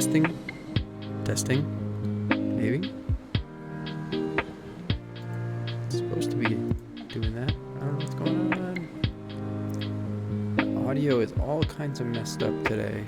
Testing? Testing? Maybe? It's supposed to be doing that. I don't know what's going on. The audio is all kinds of messed up today.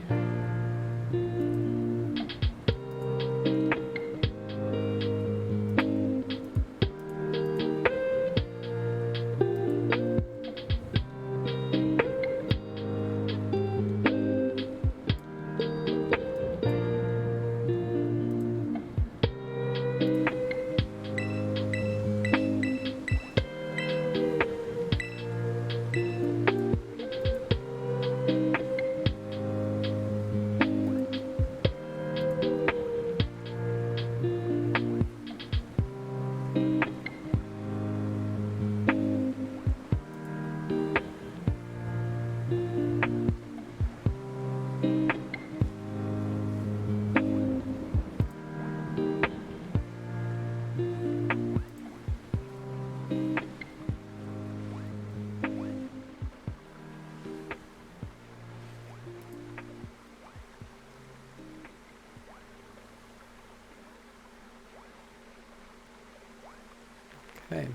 Okay,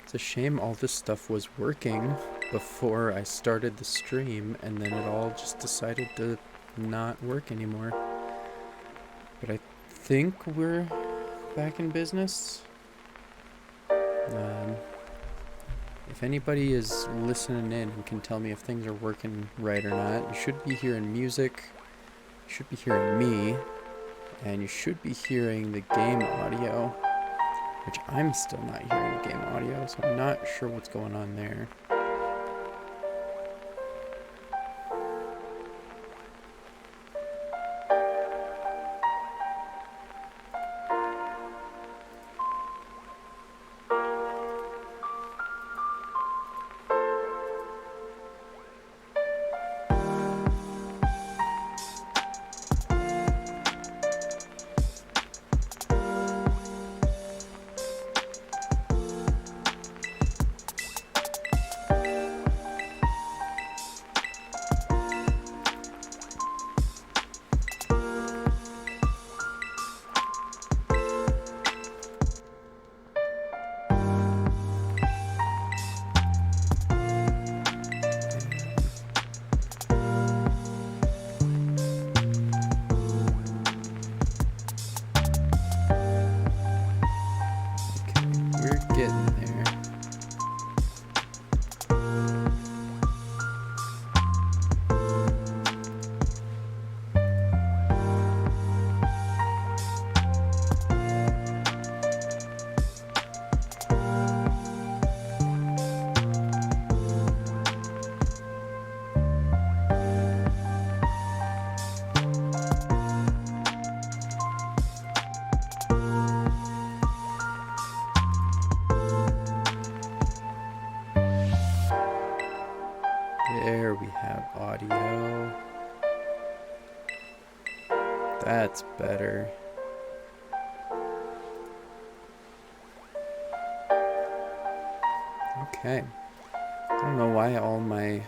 it's a shame all this stuff was working before I started the stream, and then it all just decided to not work anymore. But I think we're back in business. If anybody is listening in and can tell me if things are working right or not, you should be hearing music, you should be hearing me, and you should be hearing the game audio. Which I'm still not hearing the game audio, so I'm not sure what's going on there. There we have audio. That's better. Okay. I don't know why all my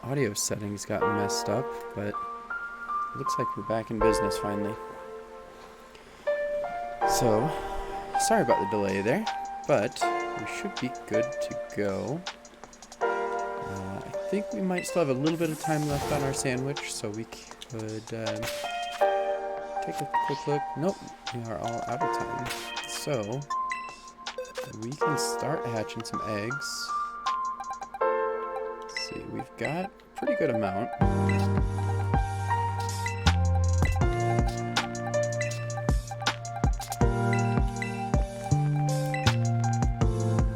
audio settings got messed up, but it looks like we're back in business finally. So, sorry about the delay there, but we should be good to go. I think we might still have a little bit of time left on our sandwich, so we could take a quick look. Nope, we are all out of time. So, we can start hatching some eggs. Let's see, we've got a pretty good amount.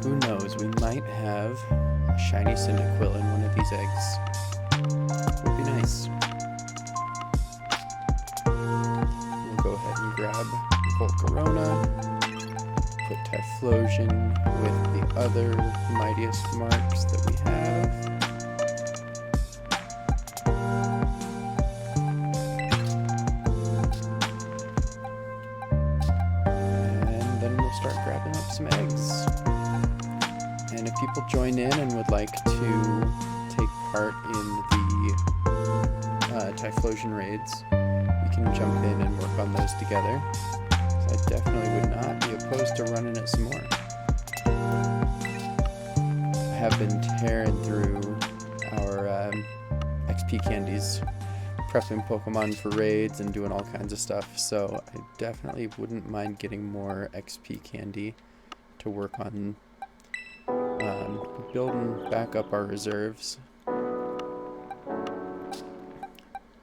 Who knows, we might have a shiny Cyndaquil in one of these eggs. Would be nice. We'll go ahead and grab Volcarona. Put Typhlosion with the other mightiest marks that we have. And then we'll start grabbing up some eggs. And if people join in and would like to take part in the Typhlosion raids, we can jump in and work on those together. So I definitely would not be opposed to running it some more. I have been tearing through our XP candies, prepping Pokemon for raids and doing all kinds of stuff, so I definitely wouldn't mind getting more XP candy to work on building back up our reserves.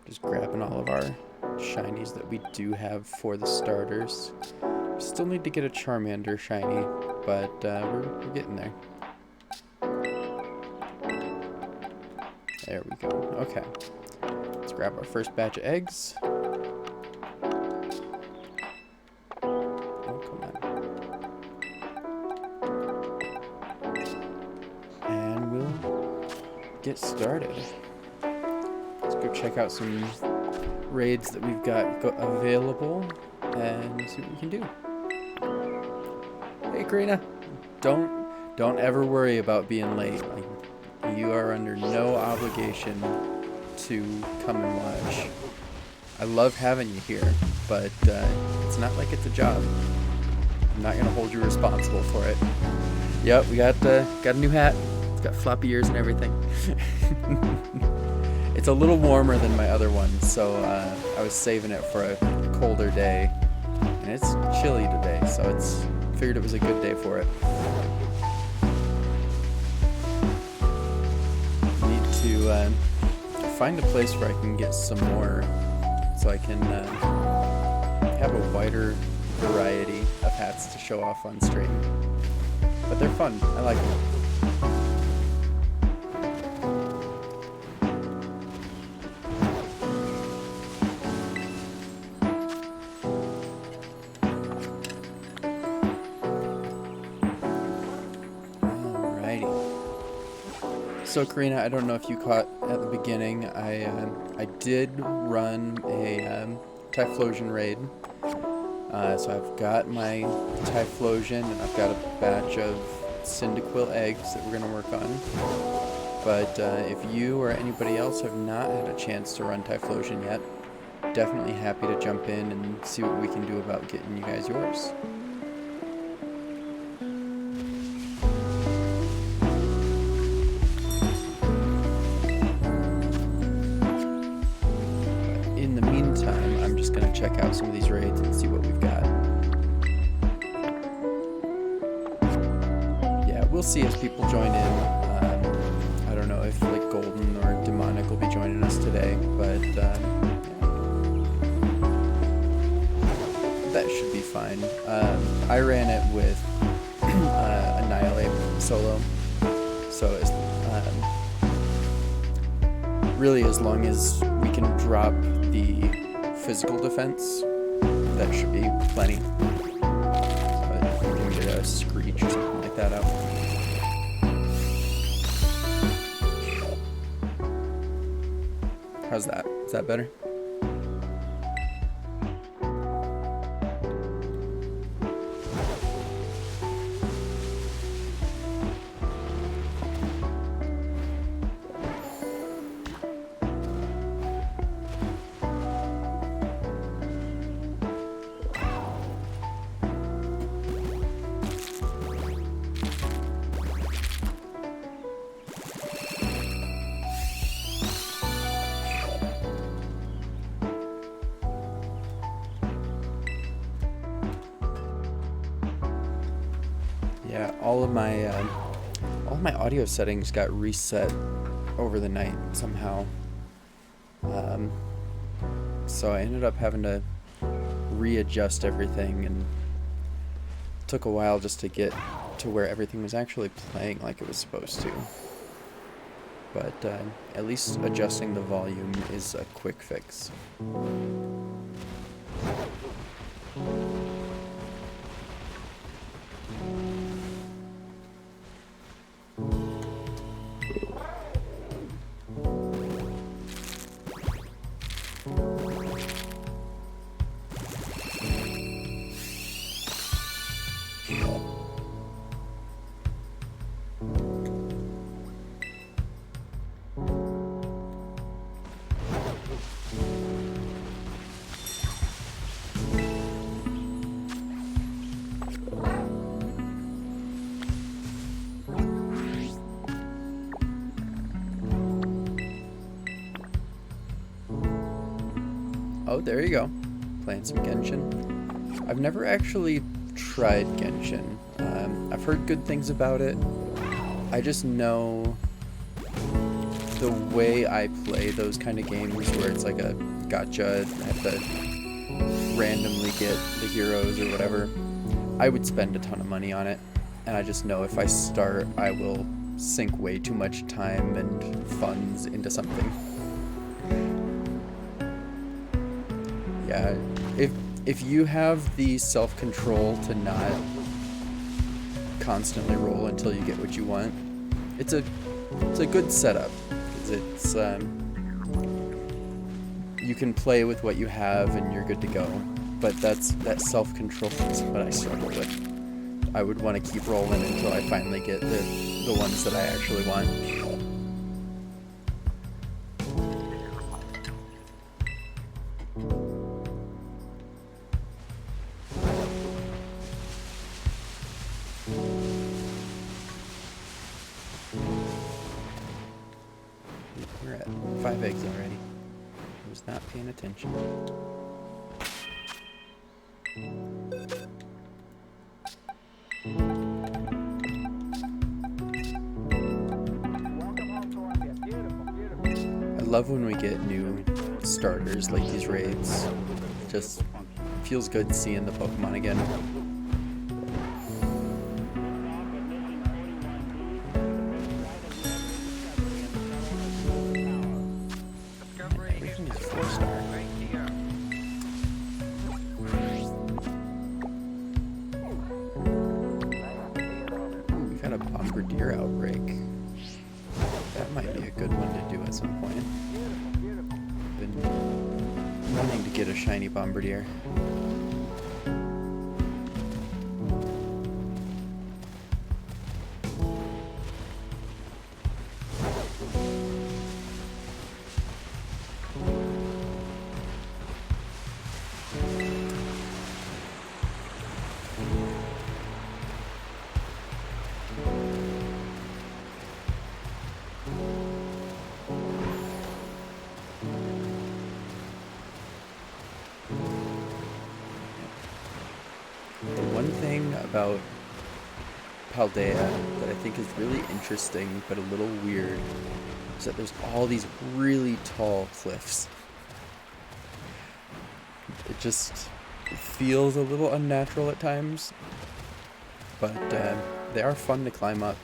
Just grabbing all of our shinies that we do have for the starters. Still need to get a Charmander shiny, but we're getting there. There we go. Okay. Let's grab our first batch of eggs. Oh, come on. And we'll get started. Let's go check out some raids that we've got available and see what we can do. Hey, Karina. Don't ever worry about being late. Like, you are under no obligation to come and watch. I love having you here, but it's not like it's a job. I'm not gonna hold you responsible for it. Yep, we got a new hat. It's got floppy ears and everything. It's a little warmer than my other one, so I was saving it for a colder day, and it's chilly today, so figured it was a good day for it. Need to find a place where I can get some more, so I can have a wider variety of hats to show off on stream. But they're fun. I like them. So Karina, I don't know if you caught at the beginning, I did run a Typhlosion raid. So I've got my Typhlosion and I've got a batch of Cyndaquil eggs that we're going to work on. But if you or anybody else have not had a chance to run Typhlosion yet, definitely happy to jump in and see what we can do about getting you guys yours. Check out some of these raids and see what we've got. Yeah, we'll see as people join in. I don't know if like Golden or Demonic will be joining us today, but yeah. That should be fine. I ran it with Annihilate solo, so it's really as long as we can drop the physical defense, that should be plenty. But we can get a Screech or something like that out. How's that? Is that better? Yeah, all of my audio settings got reset over the night somehow. So I ended up having to readjust everything, and it took a while just to get to where everything was actually playing like it was supposed to. But at least adjusting the volume is a quick fix. Oh, there you go. Playing some Genshin. I've never actually tried Genshin. I've heard good things about it. I just know the way I play those kind of games where it's like a gotcha, have to randomly get the heroes or whatever. I would spend a ton of money on it, and I just know if I start, I will sink way too much time and funds into something. Yeah, if you have the self-control to not constantly roll until you get what you want, it's a good setup. It's you can play with what you have and you're good to go. But that self-control is what I struggle with. I would want to keep rolling until I finally get the ones that I actually want. We're at 5 eggs already. I was not paying attention. I love when we get new starters like these raids. Just feels good seeing the Pokemon again. Everything is 4-star. Ooh, we got a Bombardier outbreak. That might be a good one to do at some point. Been wanting to get a shiny Bombardier. One thing about Paldea that I think is really interesting but a little weird is that there's all these really tall cliffs. It just feels a little unnatural at times, but they are fun to climb up.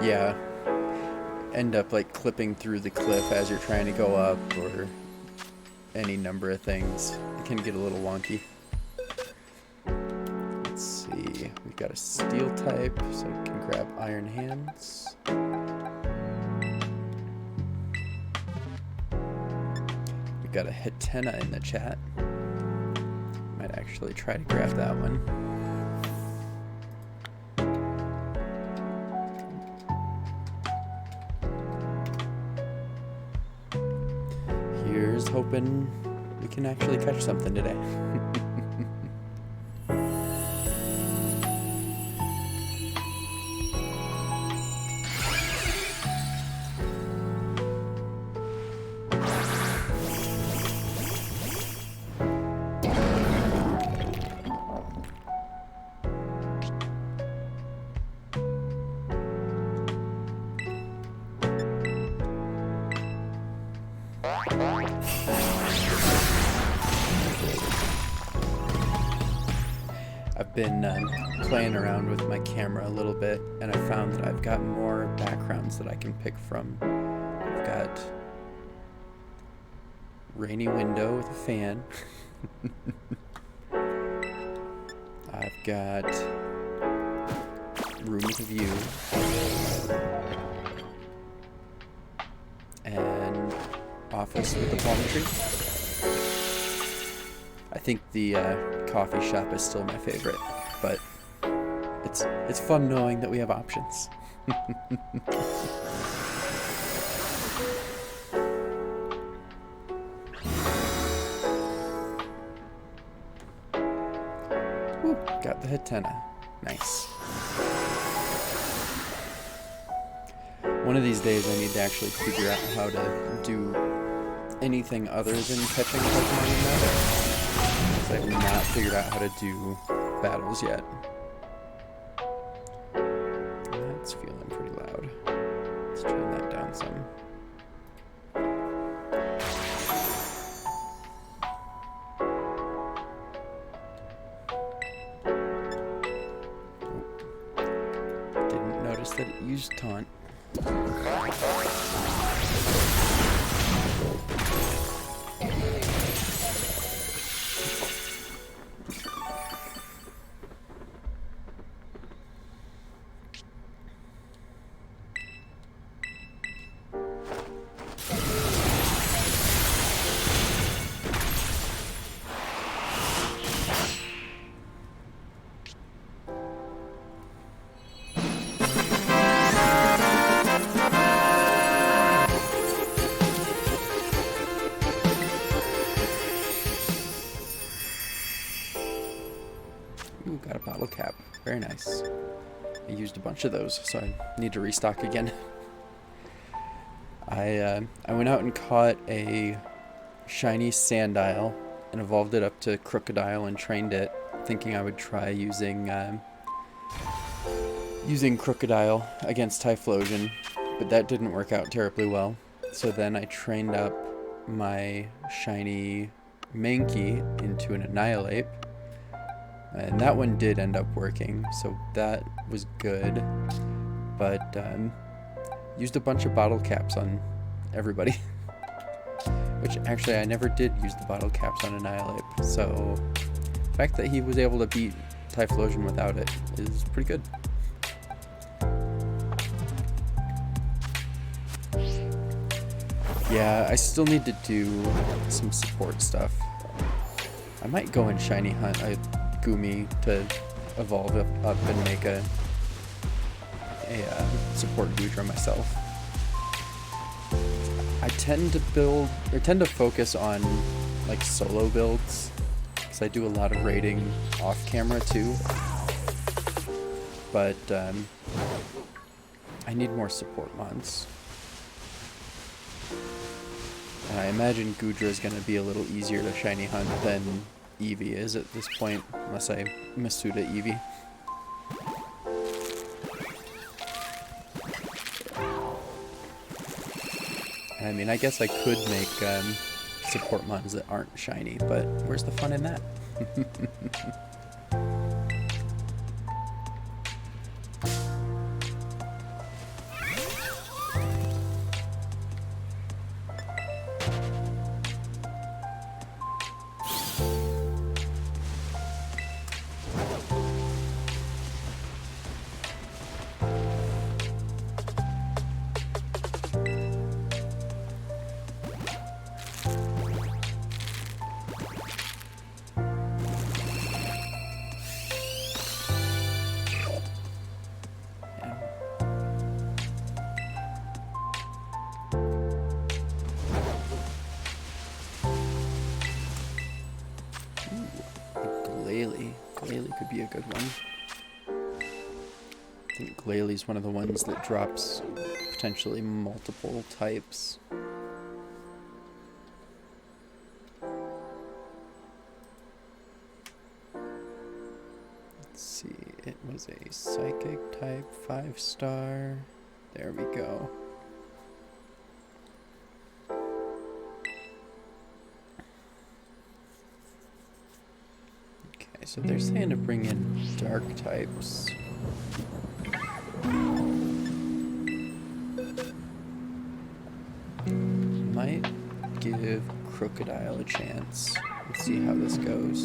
Yeah, end up like clipping through the cliff as you're trying to go up, or any number of things. It can get a little wonky. Let's see, we've got a steel type, so we can grab Iron Hands. We've got a Hatena in the chat. Might actually try to grab that one. Here's hoping we can actually catch something today. I've been playing around with my camera a little bit, and I found that I've got more backgrounds that I can pick from. I've got rainy window with a fan. I've got room with a view. And office with a palm tree. think the coffee shop is still my favorite, but it's fun knowing that we have options. Ooh, got the Hatena. Nice. One of these days I need to actually figure out how to do anything other than catching Pokemon in that. Because I've not figured out how to do battles yet. That's feeling pretty loud. Let's turn that down some. Oh. Didn't notice that it used taunt. Ooh, got a bottle cap. Very nice. I used a bunch of those, so I need to restock again. I went out and caught a shiny Sandile and evolved it up to Crocodile and trained it, thinking I would try using Crocodile against Typhlosion, but that didn't work out terribly well. So then I trained up my shiny Mankey into an Annihilate, and that one did end up working, so that was good, but used a bunch of bottle caps on everybody. Which actually I never did use the bottle caps on Annihilate, so the fact that he was able to beat Typhlosion without it is pretty good. Yeah, I still need to do some support stuff. I might go and shiny hunt a Gumi to evolve up and make a support Goodra myself. I tend to focus on like solo builds because I do a lot of raiding off camera too, but I need more support mons. And I imagine Goodra is going to be a little easier to shiny hunt than Eevee is at this point, unless I Masuda Eevee. I mean, I guess I could make support mons that aren't shiny, but where's the fun in that? Glalie could be a good one. I think Glalie one of the ones that drops potentially multiple types. Let's see, it was a Psychic type 5-star. There we go. So they're saying to bring in dark types. Might give Crocodile a chance. Let's see how this goes.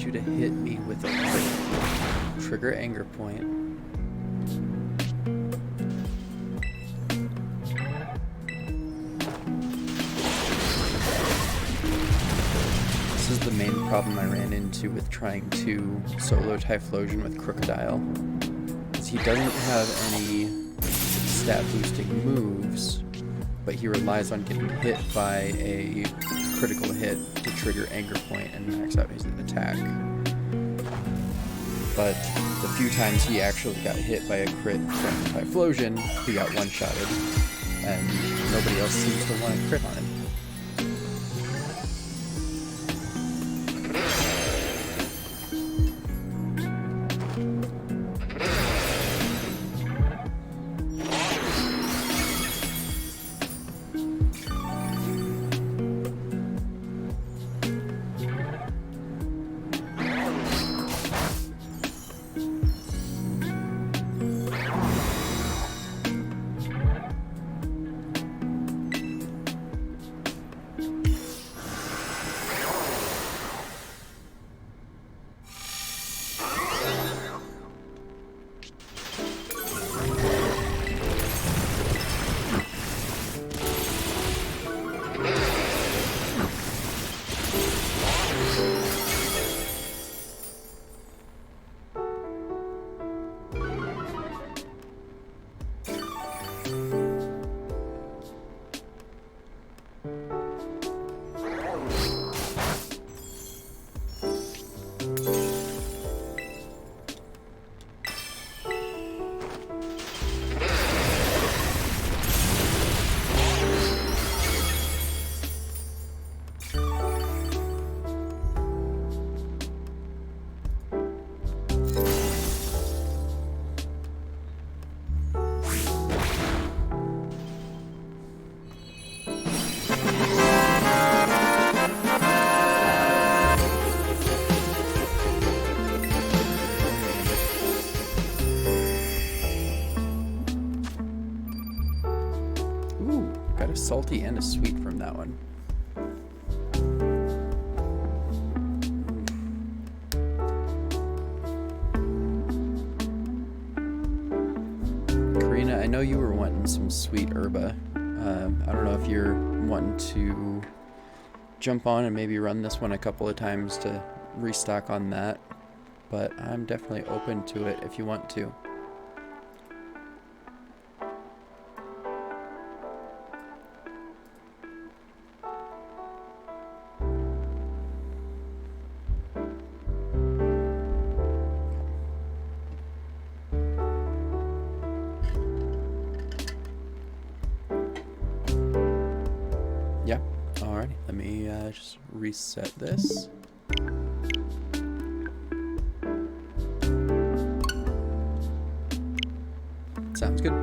you to hit me with a crit. Trigger anger point. This is the main problem I ran into with trying to solo Typhlosion with Crocodile, is he doesn't have any stat boosting moves, but he relies on getting hit by a critical hit to trigger Anger Point and max out his attack. But the few times he actually got hit by a crit from Typhlosion, he got one-shotted, and nobody else seems to want to crit on him. Salty and a sweet from that one. Karina, I know you were wanting some sweet herba. I don't know if you're wanting to jump on and maybe run this one a couple of times to restock on that, but I'm definitely open to it if you want to. Yeah, alrighty, let me just reset this. Sounds good.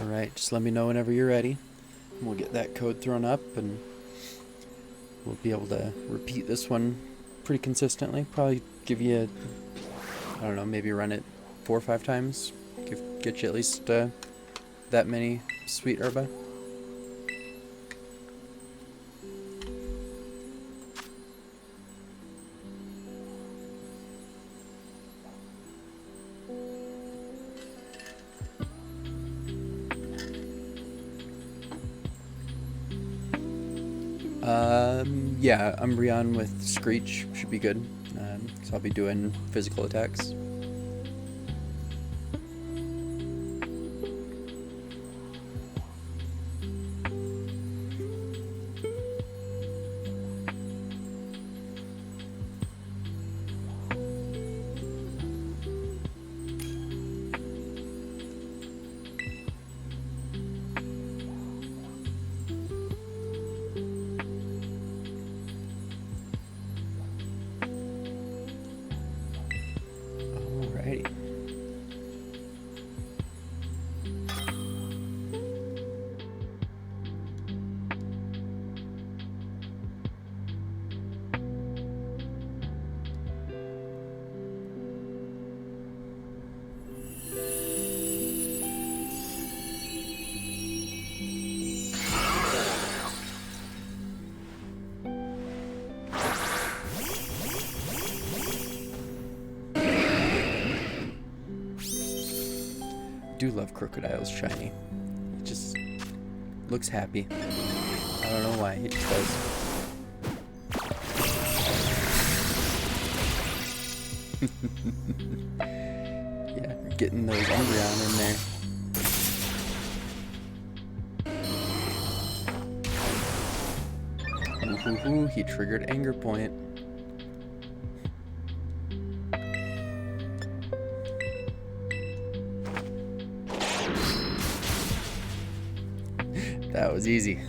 Alright, just let me know whenever you're ready. We'll get that code thrown up and we'll be able to repeat this one pretty consistently. Probably give you, I don't know, maybe run it 4 or 5 times. Get you at least that many sweet herba. Yeah, Umbreon with Screech should be good. So I'll be doing physical attacks. Alrighty. Do love Crocodile's shiny. It just looks happy. I don't know why, it just does. Yeah, getting those Umbreon in there. Ooh, he triggered Anger Point. That was easy.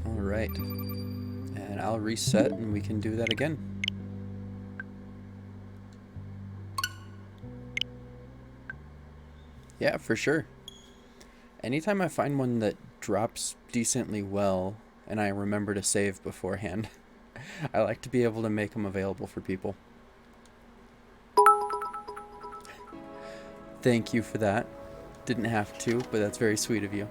All right. And I'll reset and we can do that again. Yeah, for sure. Anytime I find one that drops decently well and I remember to save beforehand, I like to be able to make them available for people. Thank you for that. Didn't have to, but that's very sweet of you.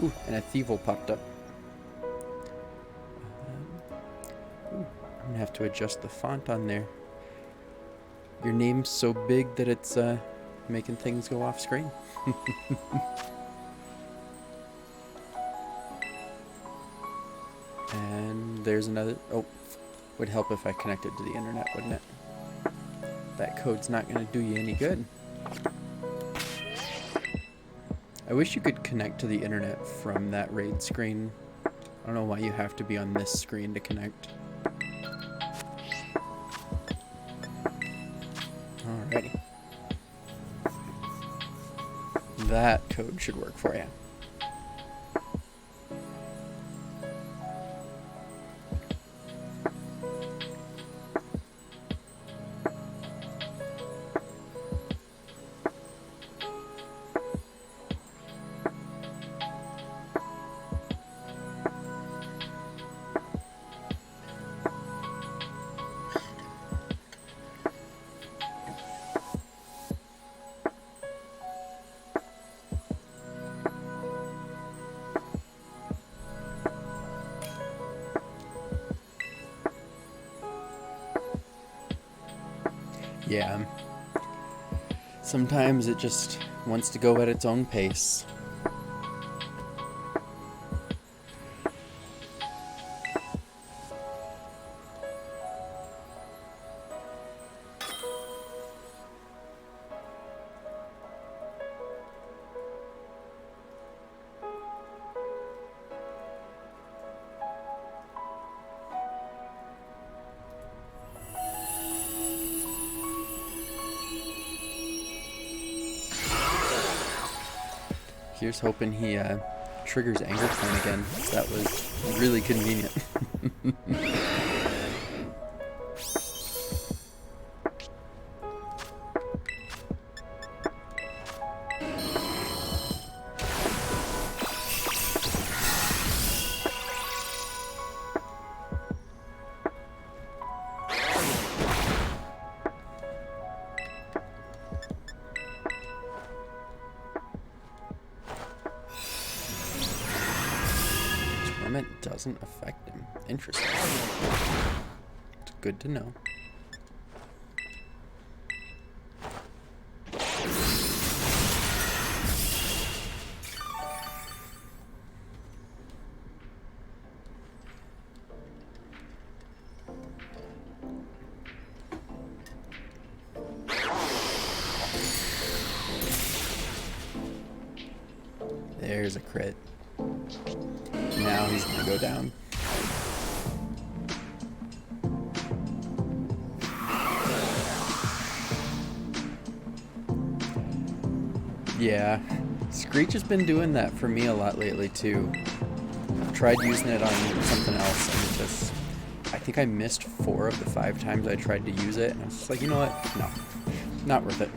Ooh, and a Thievul popped up. I'm gonna have to adjust the font on there. Your name's so big that it's making things go off screen. And there's another. Oh, would help if I connected to the internet, wouldn't it? That code's not gonna do you any good. I wish you could connect to the internet from that raid screen. I don't know why you have to be on this screen to connect. Alrighty. That code should work for you. Yeah. Sometimes it just wants to go at its own pace. Here's hoping he triggers Anger Point again. That was really convenient. element doesn't affect him. Interesting. It's good to know. There's a crit. Now he's gonna go down. Yeah, Screech has been doing that for me a lot lately too. I've tried using it on something else and just, I think I missed 4 of the 5 times I tried to use it, and I was just like, you know what? No, not worth it.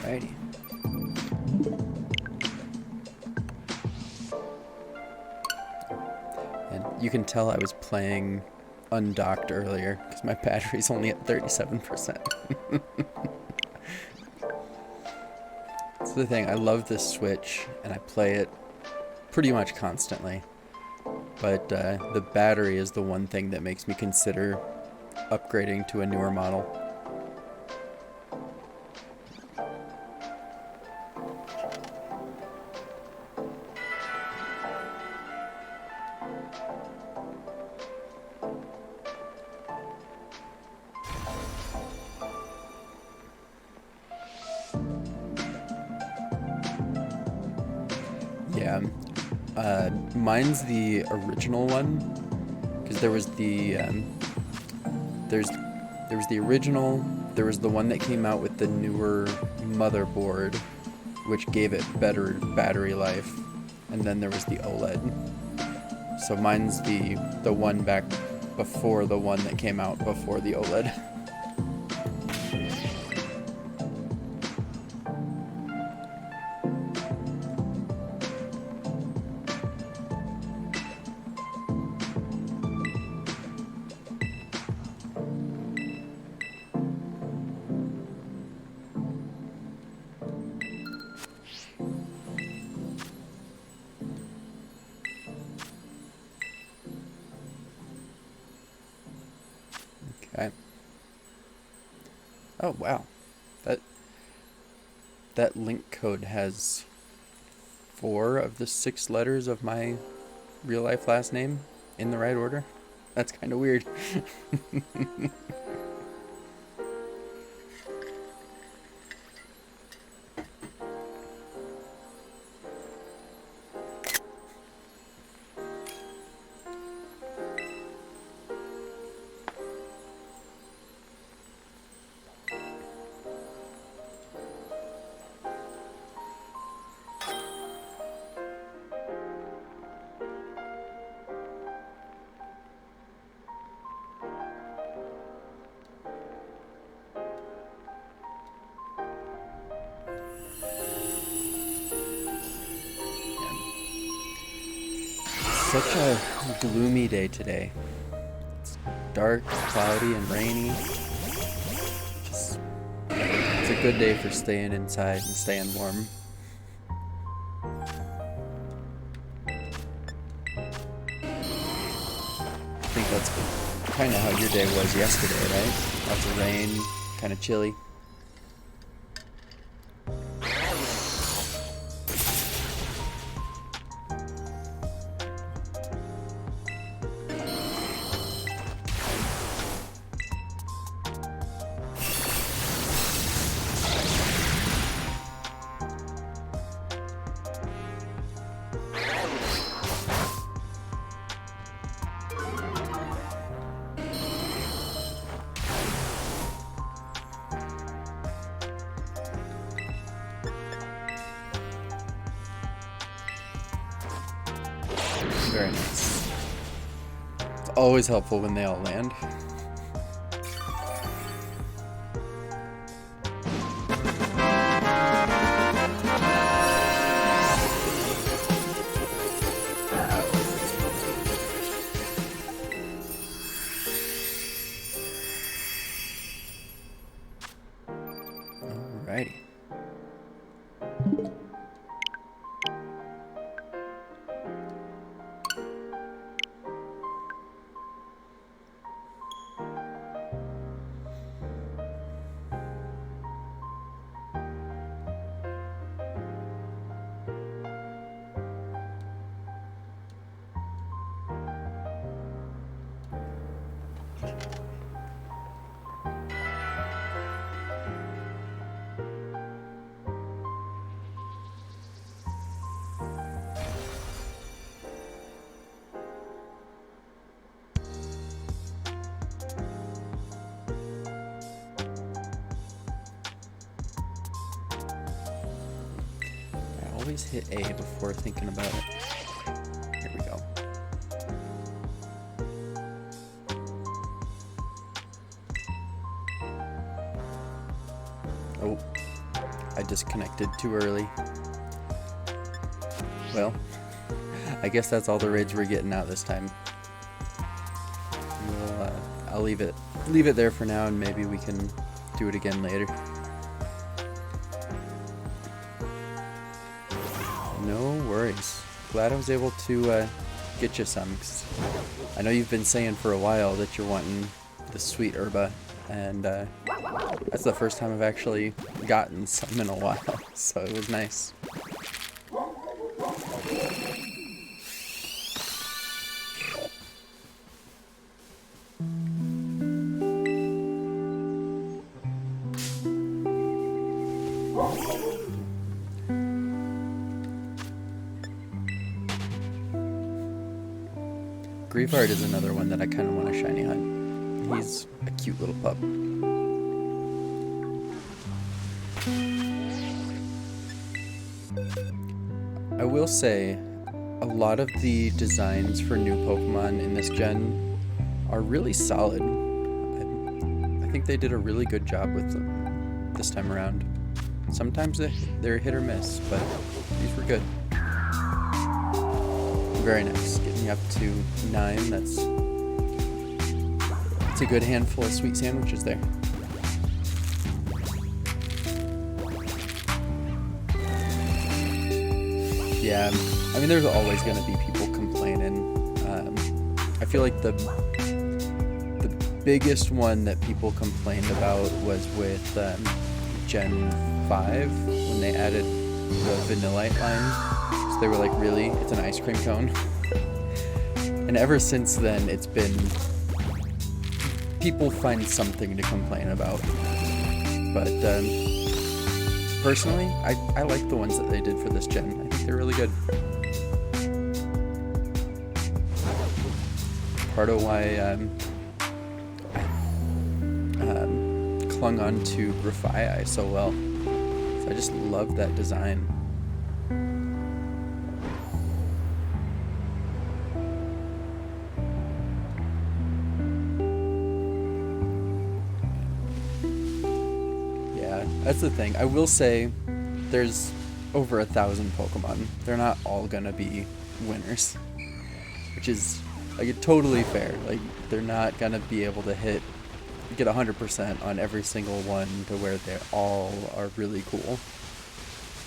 Alrighty. And you can tell I was playing undocked earlier because my battery's only at 37%. That's the thing, I love this Switch and I play it pretty much constantly. But the battery is the one thing that makes me consider upgrading to a newer model. Yeah, mine's the original one, because there was the there was the original, there was the one that came out with the newer motherboard, which gave it better battery life, and then there was the OLED. So mine's the one back before the one that came out before the OLED. Okay. Oh wow, that link code has 4 of the 6 letters of my real life last name in the right order. That's kind of weird. Such a gloomy day today. It's dark, cloudy, and rainy. Just, it's a good day for staying inside and staying warm. I think that's kind of how your day was yesterday, right? Lots of rain, kind of chilly. Very nice. It's always helpful when they all land. always hit A before thinking about it. Here we go. Oh, I disconnected too early. Well, I guess that's all the raids we're getting out this time. I'll leave it there for now, and maybe we can do it again later. No worries. Glad I was able to get you some, 'cause I know you've been saying for a while that you're wanting the sweet herba, and that's the first time I've actually gotten some in a while, so it was nice. Grievard is another one that I kind of want to shiny hunt. He's a cute little pup. I will say, a lot of the designs for new Pokemon in this gen are really solid. I think they did a really good job with them this time around. Sometimes they're hit or miss, but these were good. Very nice. Getting up to 9. That's a good handful of sweet sandwiches there. Yeah, I mean, there's always going to be people complaining. I feel like the biggest one that people complained about was with Gen 5 when they added the Vanillite line. So they were like, really? It's an ice cream cone? And ever since then, it's been... people find something to complain about. But personally, I like the ones that they did for this gen. I think they're really good. Part of why I clung on to Grafaiai so well. So I just love that design. That's the thing. I will say there's over 1,000 Pokemon. They're not all gonna be winners, which is like totally fair. Like, they're not gonna be able to get 100% on every single one to where they all are really cool.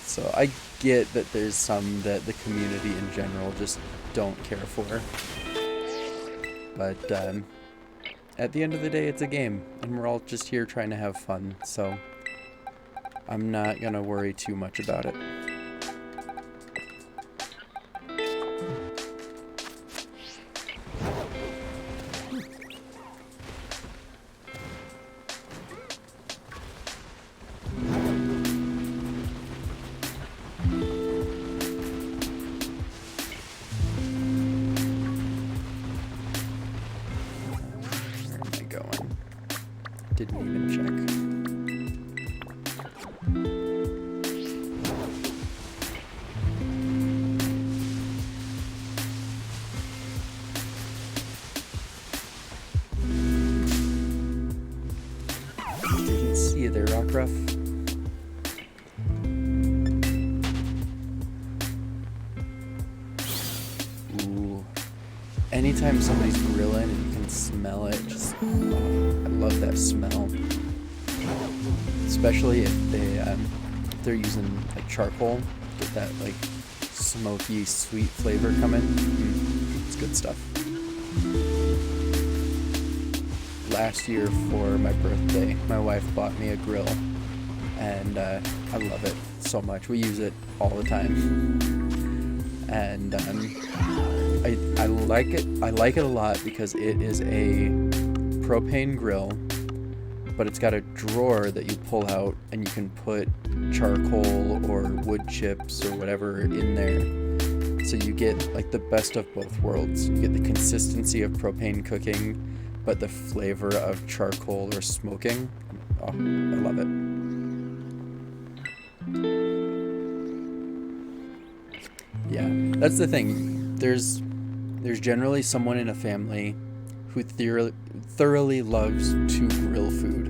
So I get that there's some that the community in general just don't care for. But at the end of the day, it's a game, and we're all just here trying to have fun. So I'm not gonna worry too much about it. Where am I going? Didn't even check. Rough. Ooh. Anytime somebody's grilling and you can smell it, just I love that smell. Especially if they're using like charcoal, get that like smoky, sweet flavor coming. It's good stuff. Last year for my birthday, my wife bought me a grill, and I love it so much. We use it all the time, and I like it. I like it a lot because it is a propane grill, but it's got a drawer that you pull out, and you can put charcoal or wood chips or whatever in there. So you get like the best of both worlds. You get the consistency of propane cooking, but the flavor of charcoal or smoking. Oh, I love it. That's the thing. There's generally someone in a family who thoroughly loves to grill food.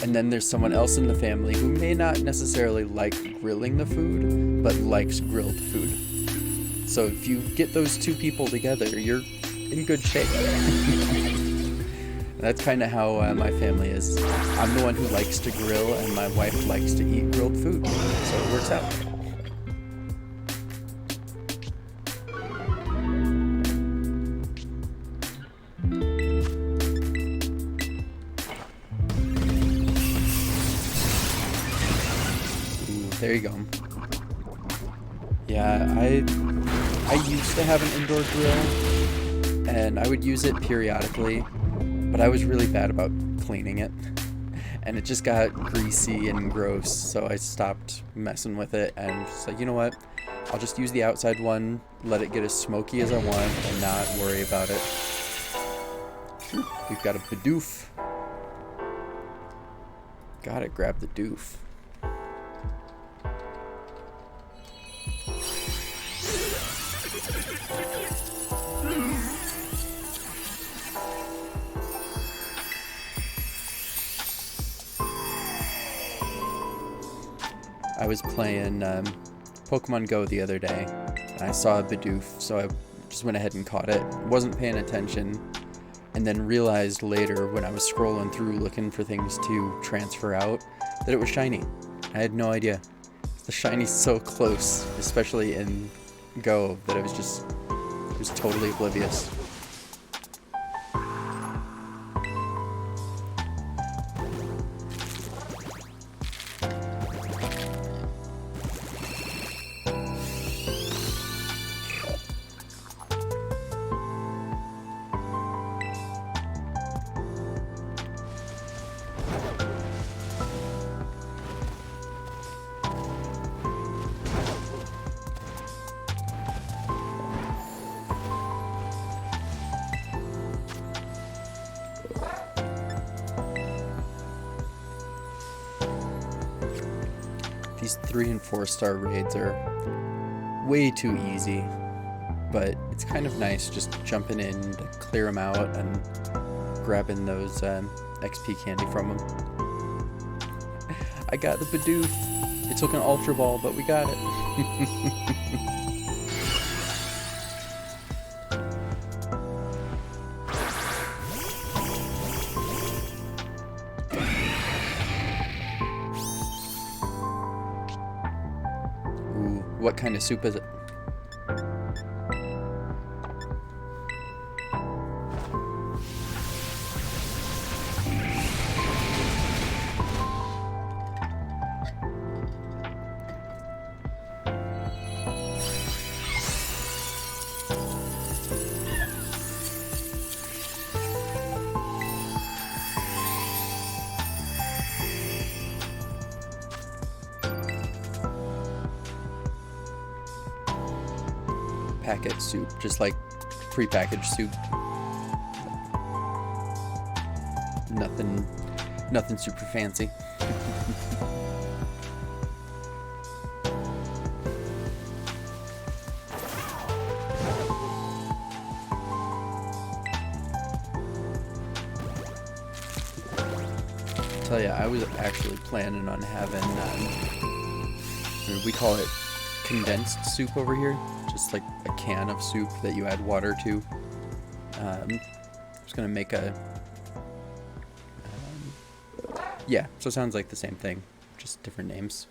And then there's someone else in the family who may not necessarily like grilling the food, but likes grilled food. So if you get those two people together, you're in good shape. That's kind of how my family is. I'm the one who likes to grill, and my wife likes to eat grilled food. So it works out. There you go. Yeah, I used to have an indoor grill, and I would use it periodically, but I was really bad about cleaning it, and it just got greasy and gross, so I stopped messing with it, and just like, you know what, I'll just use the outside one, let it get as smoky as I want, and not worry about it. We've got a Bidoof. Gotta grab the doof. I was playing Pokemon Go the other day, and I saw a Bidoof, so I just went ahead and caught it. Wasn't paying attention, and then realized later when I was scrolling through looking for things to transfer out that it was shiny. I had no idea. The shiny's so close, especially in Go, that I was totally oblivious. These 3 and 4 star raids are way too easy, but it's kind of nice just jumping in to clear them out and grabbing those XP candy from them. I got the Bidoof. It took an Ultra Ball, but we got it. What kind of soup is it? Packet soup, just like prepackaged soup. Nothing super fancy. Tell ya, I was actually planning on having we call it condensed soup over here, just like a can of soup that you add water to. I was gonna make a yeah, so it sounds like the same thing, just different names.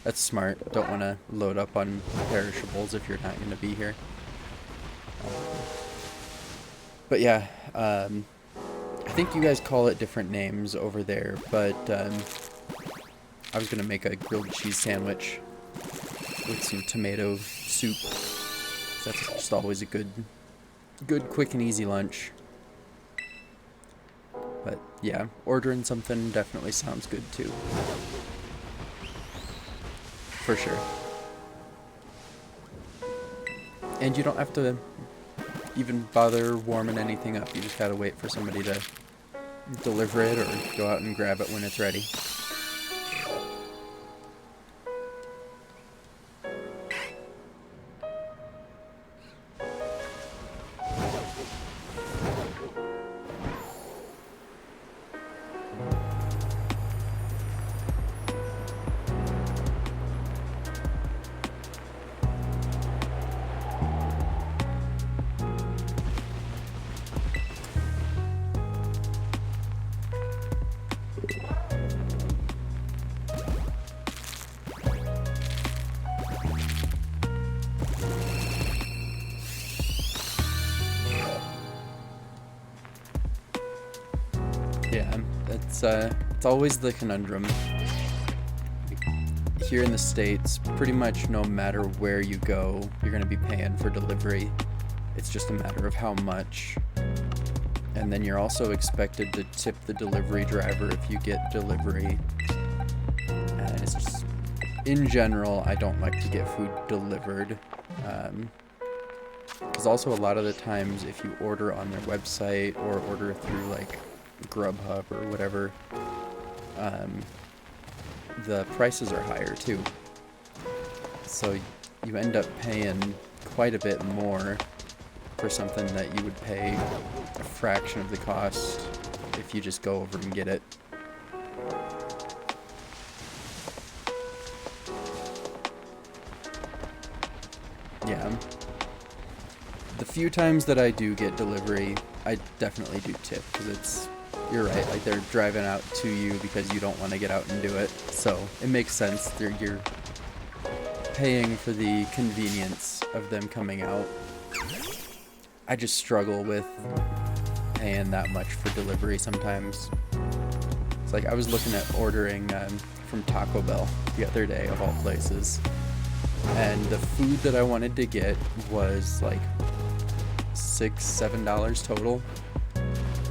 That's smart. Don't want to load up on perishables if you're not going to be here. But yeah, I think you guys call it different names over there, but I was going to make a grilled cheese sandwich with some tomato soup. That's just always a good, quick and easy lunch. But yeah, ordering something definitely sounds good too. For sure. And you don't have to even bother warming anything up. You just gotta wait for somebody to deliver it or go out and grab it when it's ready. it's always the conundrum. Here in the States, pretty much no matter where you go, you're going to be paying for delivery. It's just a matter of how much. And then you're also expected to tip the delivery driver if you get delivery. And it's just, in general, I don't like to get food delivered. Because also a lot of the times if you order on their website or order through like Grubhub or whatever, the prices are higher too. So you end up paying quite a bit more for something that you would pay a fraction of the cost if you just go over and get it. Yeah. The few times that I do get delivery, I definitely do tip, because you're right, like they're driving out to you because you don't want to get out and do it. So it makes sense. You're paying for the convenience of them coming out. I just struggle with paying that much for delivery sometimes. It's like I was looking at ordering from Taco Bell the other day, of all places. And the food that I wanted to get was like $6-7 total.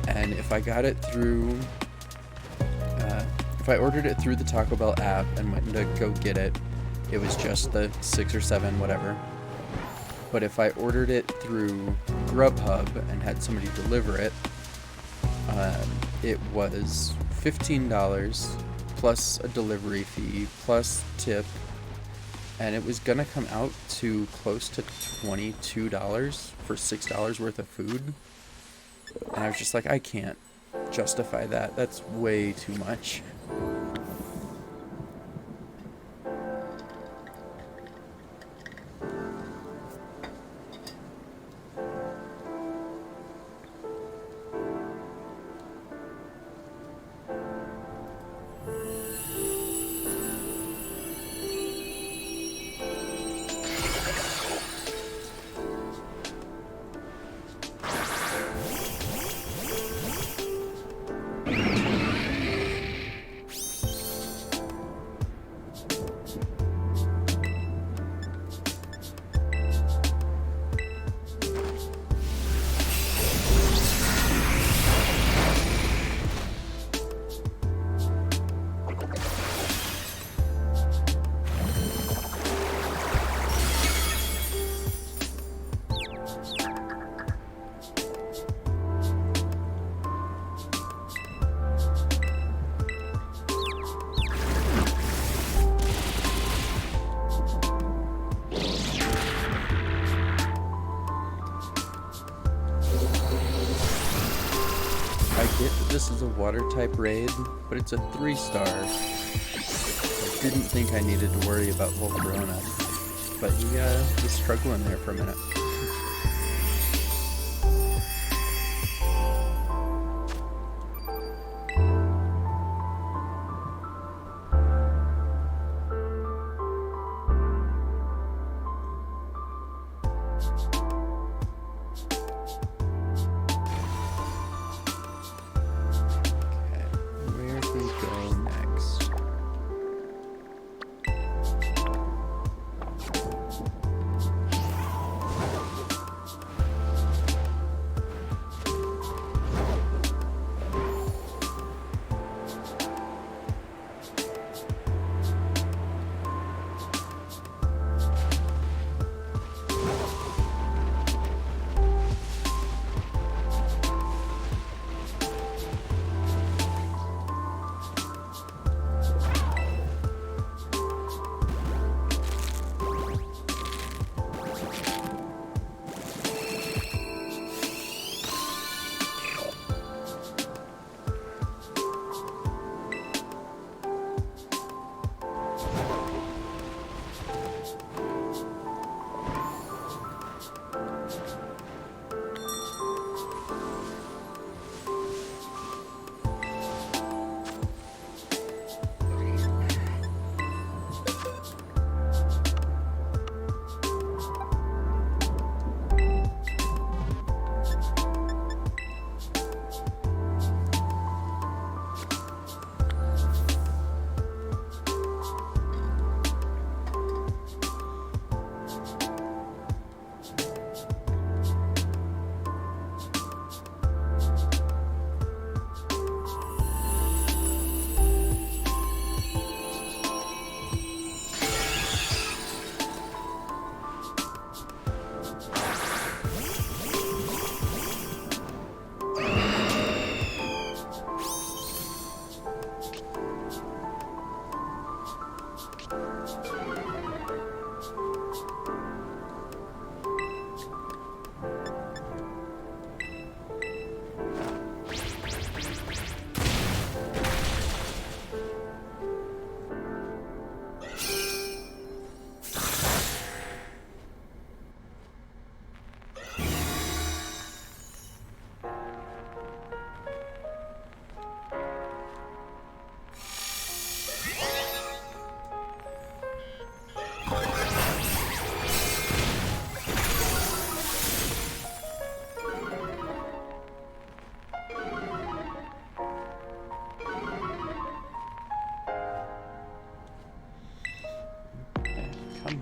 And if I got it through, if I ordered it through the Taco Bell app and went to go get it, it was just the 6 or 7, whatever. But if I ordered it through Grubhub and had somebody deliver it, it was $15 plus a delivery fee plus tip, and it was gonna come out to close to $22 for $6 worth of food. And I was just like, I can't justify that. That's way too much. This is a water type raid, but it's a 3-star. I didn't think I needed to worry about Volcarona, but he was struggling there for a minute.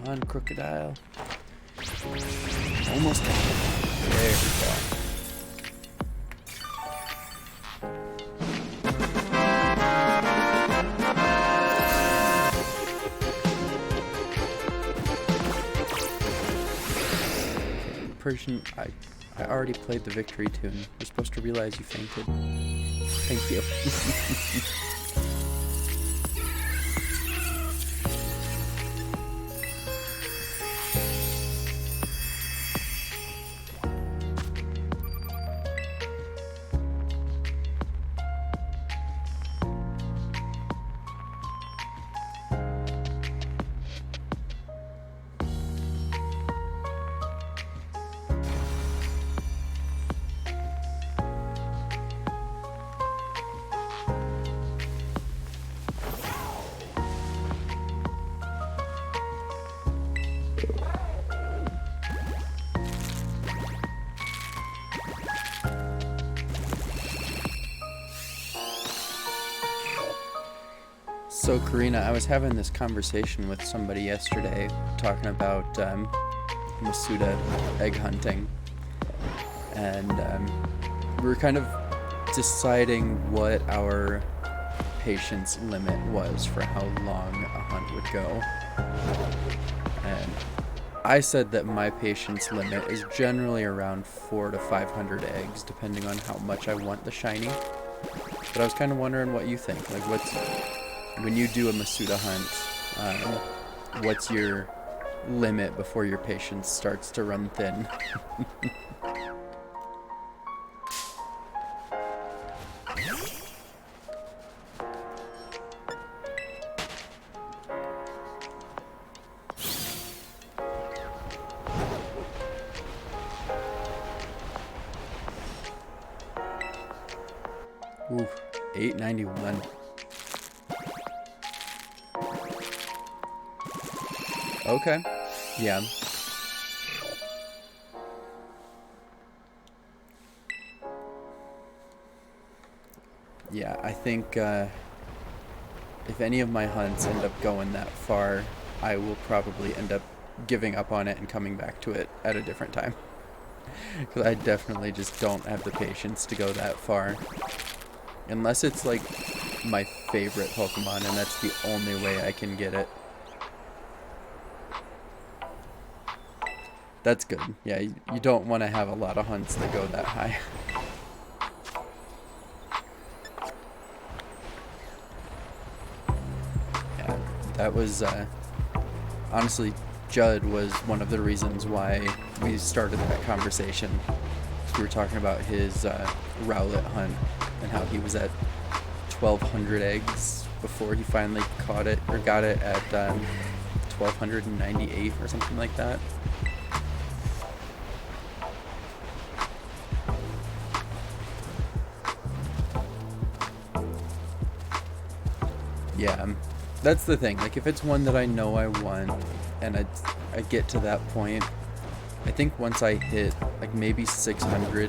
on, crocodile. Almost there. There we go. Persian, I already played the victory tune. You're supposed to realize you fainted. Thank you. So Karina, I was having this conversation with somebody yesterday talking about Masuda egg hunting, and we were kind of deciding what our patience limit was for how long a hunt would go. And I said that my patience limit is generally around 400 to 500 eggs, depending on how much I want the shiny. But I was kind of wondering what you think. Like, when you do a Masuda hunt, what's your limit before your patience starts to run thin? Ooh, 891. Okay. Yeah. Yeah, I think if any of my hunts end up going that far, I will probably end up giving up on it and coming back to it at a different time. Because I definitely just don't have the patience to go that far. Unless it's like my favorite Pokemon and that's the only way I can get it. That's good. Yeah, you don't want to have a lot of hunts that go that high. Yeah, that was, honestly, Judd was one of the reasons why we started that conversation. We were talking about his Rowlet hunt and how he was at 1,200 eggs before he finally caught it, or got it at 1,298 or something like that. Yeah, that's the thing. Like, if it's one that I know I want and I get to that point, I think once I hit like maybe 600,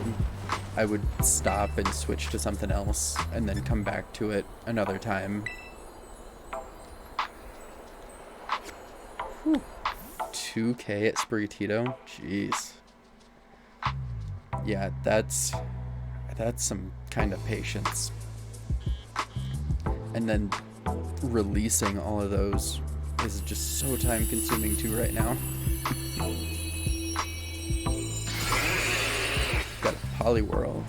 I would stop and switch to something else and then come back to it another time. Whew. 2K at Sprigatito? Jeez. Yeah, that's some kind of patience. And then releasing all of those is just so time consuming too right now. Got a Poliwhirl.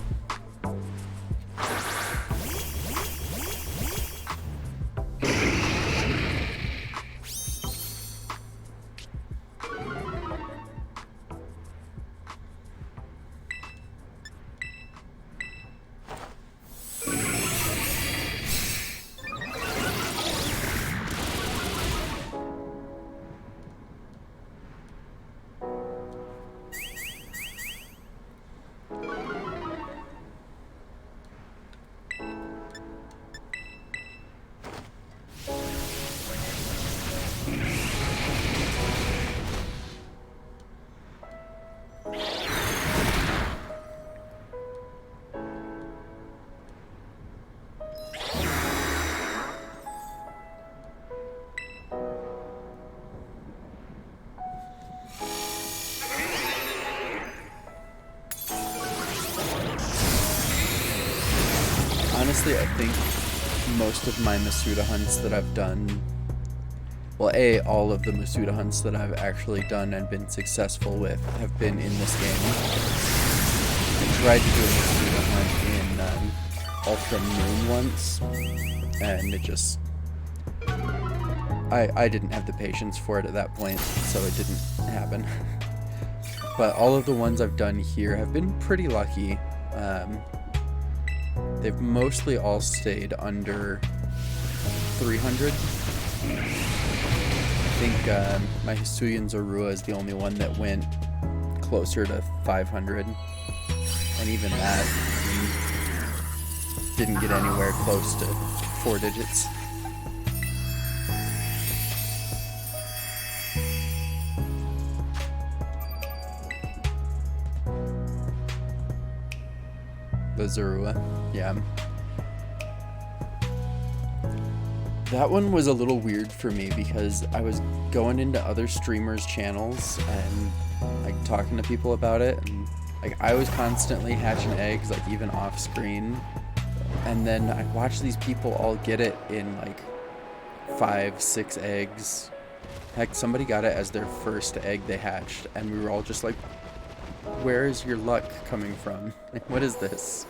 honestly, I think most of my Masuda hunts that I've done, well, all of the Masuda hunts that I've actually done and been successful with have been in this game. I tried to do a Masuda hunt in Ultra Moon once, and it just... I didn't have the patience for it at that point, so it didn't happen. But all of the ones I've done here have been pretty lucky. They've mostly all stayed under 300. I think my Hisuian Zorua is the only one that went closer to 500. And even that didn't get anywhere close to 4 digits. The Zorua, yeah. That one was a little weird for me because I was going into other streamers' channels and like talking to people about it, and like I was constantly hatching eggs, like even off screen, and then I watched these people all get it in like 5, 6 eggs. Heck, somebody got it as their first egg they hatched, and we were all just like, where is your luck coming from? Like, what is this?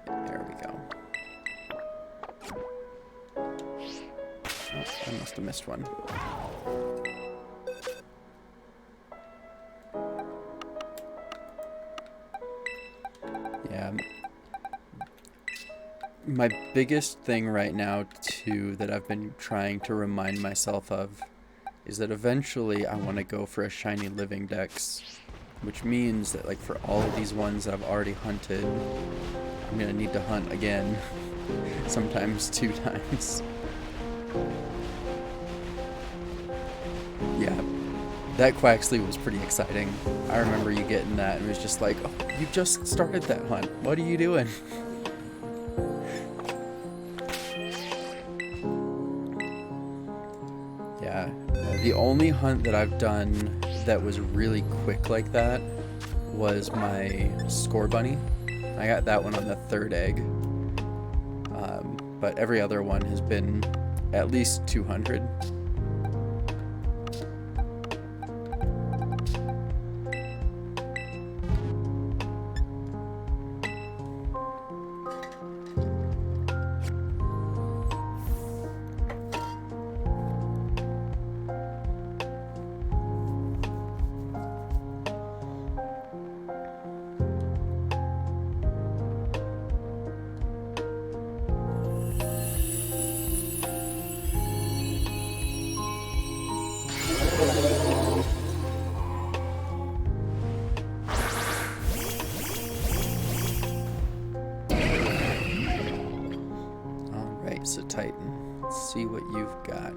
There we go. Oh, I must have missed one. Yeah. My biggest thing right now, too, that I've been trying to remind myself of is that eventually I want to go for a shiny living dex, which means that, like, for all of these ones that I've already hunted, I'm going to need to hunt again, sometimes 2 times. Yeah. That Quaxley was pretty exciting. I remember you getting that and it was just like, oh, you just started that hunt. What are you doing? Yeah. The only hunt that I've done that was really quick like that was my Score Bunny. I got that one on the 3rd egg. But every other one has been at least 200. Alright, so Titan, let's see what you've got.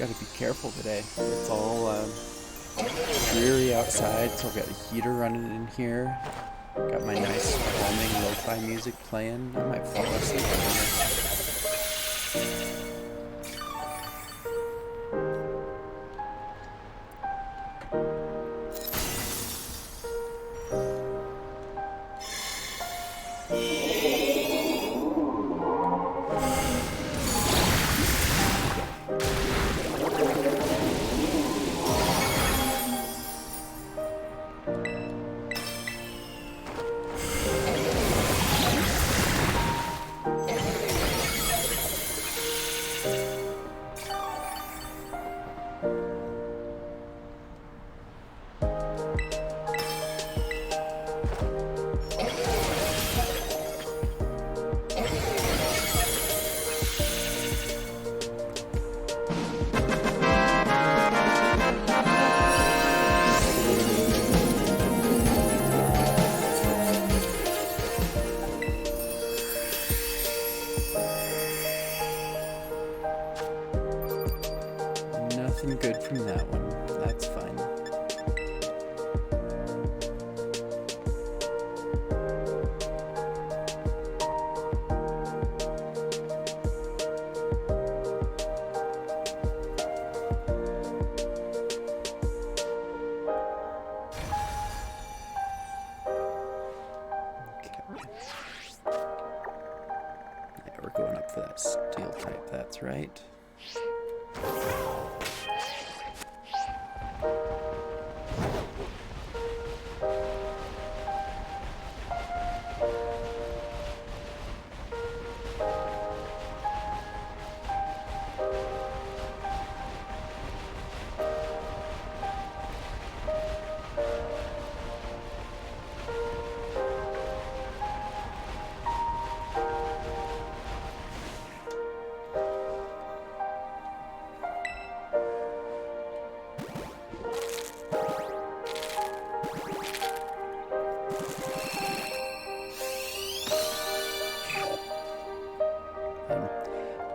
gotta be careful today. It's all dreary outside, so I've got a heater running in here. Got my nice calming lo-fi music playing. I might fall asleep over here. Nothing good from that one. That's fine. Yeah, we're going up for that steel type, that's right.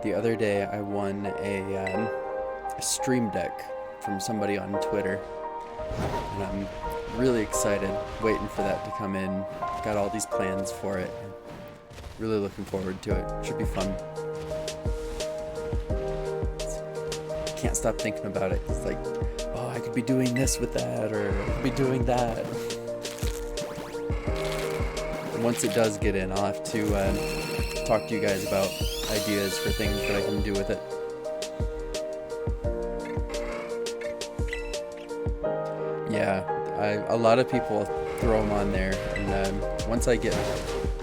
The other day I won a Stream Deck from somebody on Twitter, and I'm really excited, waiting for that to come in. Got all these plans for it. Really looking forward to it. Should be fun. Can't stop thinking about it. It's like, oh, I could be doing this with that, or I could be doing that. And once it does get in, I'll have to talk to you guys about ideas for things that I can do with it. Yeah, a lot of people throw them on there, and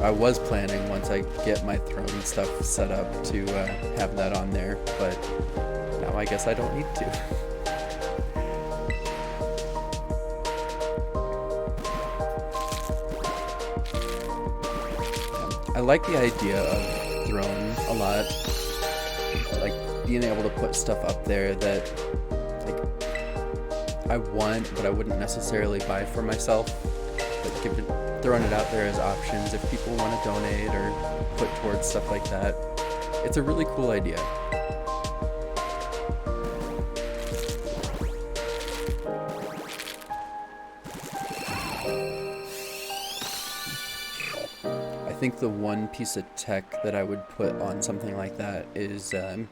I was planning once I get my throne stuff set up to have that on there, but now I guess I don't need to. I like the idea of throne a lot, like being able to put stuff up there that like I want but I wouldn't necessarily buy for myself, but throwing it out there as options if people want to donate or put towards stuff like that. It's a really cool idea. I think the one piece of tech that I would put on something like that is a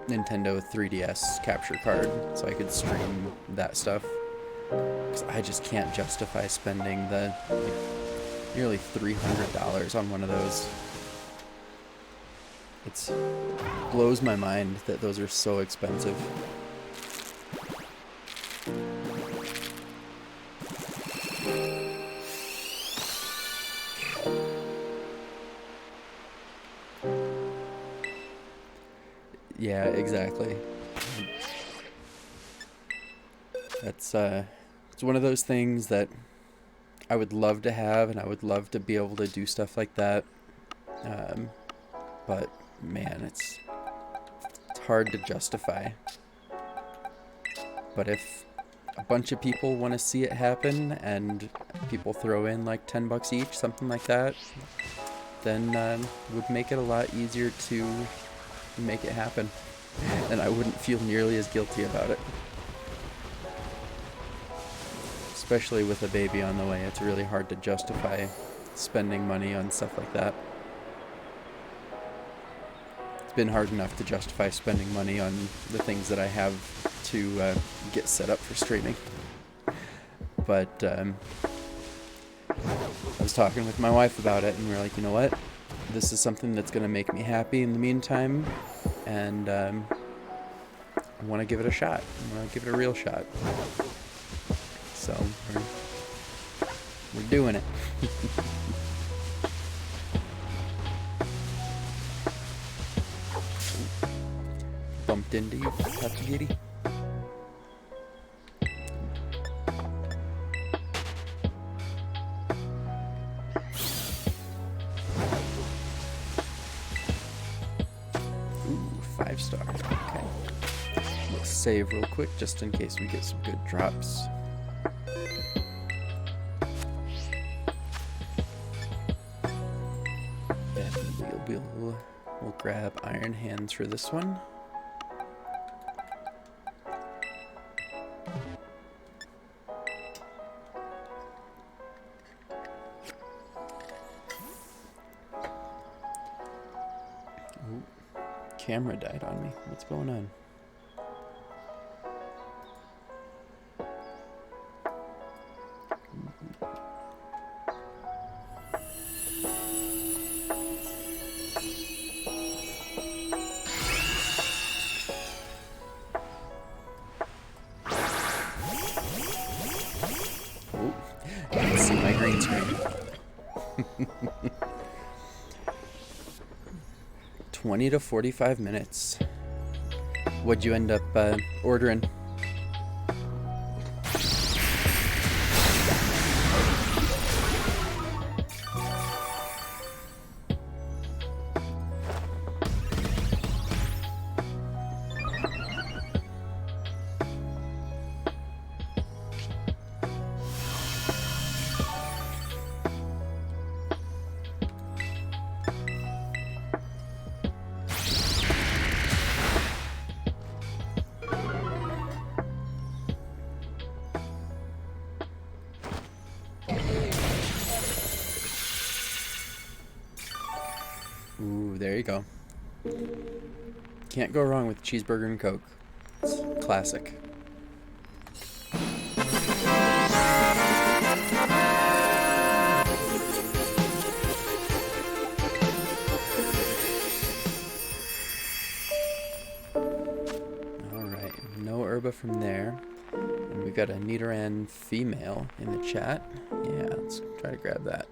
Nintendo 3DS capture card, so I could stream that stuff. 'Cause I just can't justify spending the nearly $300 on one of those. It blows my mind that those are so expensive. Yeah, exactly. That's it's one of those things that I would love to have, and I would love to be able to do stuff like that. But man, it's hard to justify. But if a bunch of people want to see it happen, and people throw in like $10 each, something like that, then would make it a lot easier to make it happen. and I wouldn't feel nearly as guilty about it. Especially with a baby on the way, it's really hard to justify spending money on stuff like that. It's been hard enough to justify spending money on the things that I have to get set up for streaming. But I was talking with my wife about it, and we were like, you know what? This is something that's going to make me happy in the meantime, and I want to give it a shot. I want to give it a real shot. So we're doing it. Bumped into you, Happy Giddy. Ooh, 5-star. Okay. Let's save real quick just in case we get some good drops. We'll grab Iron Hands for this one. Ooh, camera died on me. What's going on? See my green screen. 20 to 45 minutes. What'd you end up ordering? Ooh, there you go. Can't go wrong with cheeseburger and Coke. It's classic. Alright, no herba from there. And we got a Nidoran female in the chat. Yeah, let's try to grab that.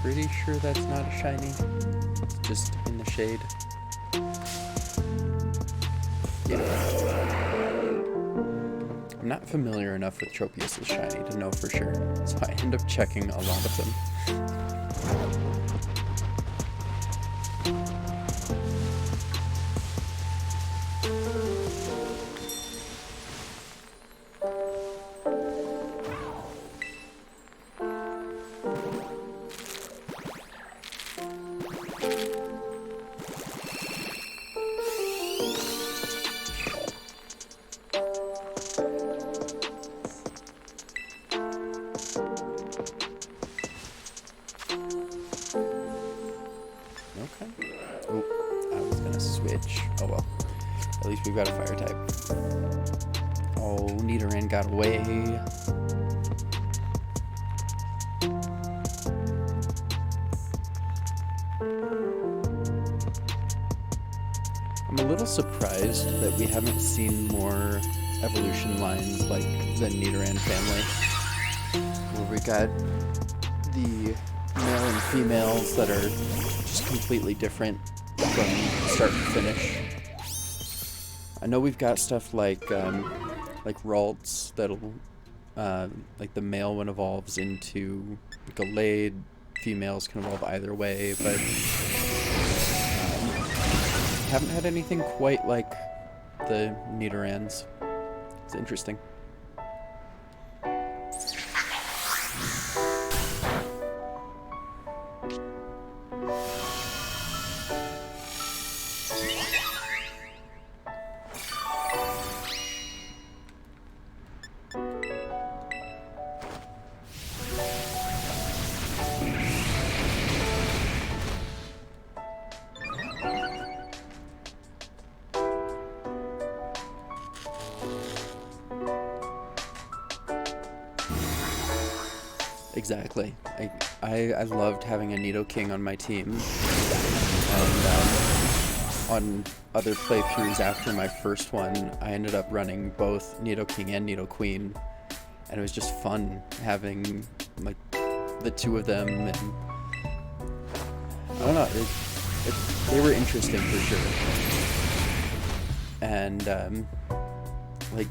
Pretty sure that's not a shiny. It's just in the shade. Yeah. I'm not familiar enough with Tropius' shiny to know for sure, so I end up checking a lot of them. Oh, I was gonna switch. Oh well. At least we've got a fire type. Oh, Nidoran got away. I'm a little surprised that we haven't seen more evolution lines like the Nidoran family, where we got the male and females that are just completely different from start to finish. I know we've got stuff like Ralts that'll like the male one evolves into like a Lade. Females can evolve either way, but haven't had anything quite like the Nidorans. It's interesting. Exactly. I loved having a Nidoking on my team, and on other playthroughs after my first one, I ended up running both Nidoking and Nidoqueen, and it was just fun having like the two of them, and I don't know, they were interesting for sure. And like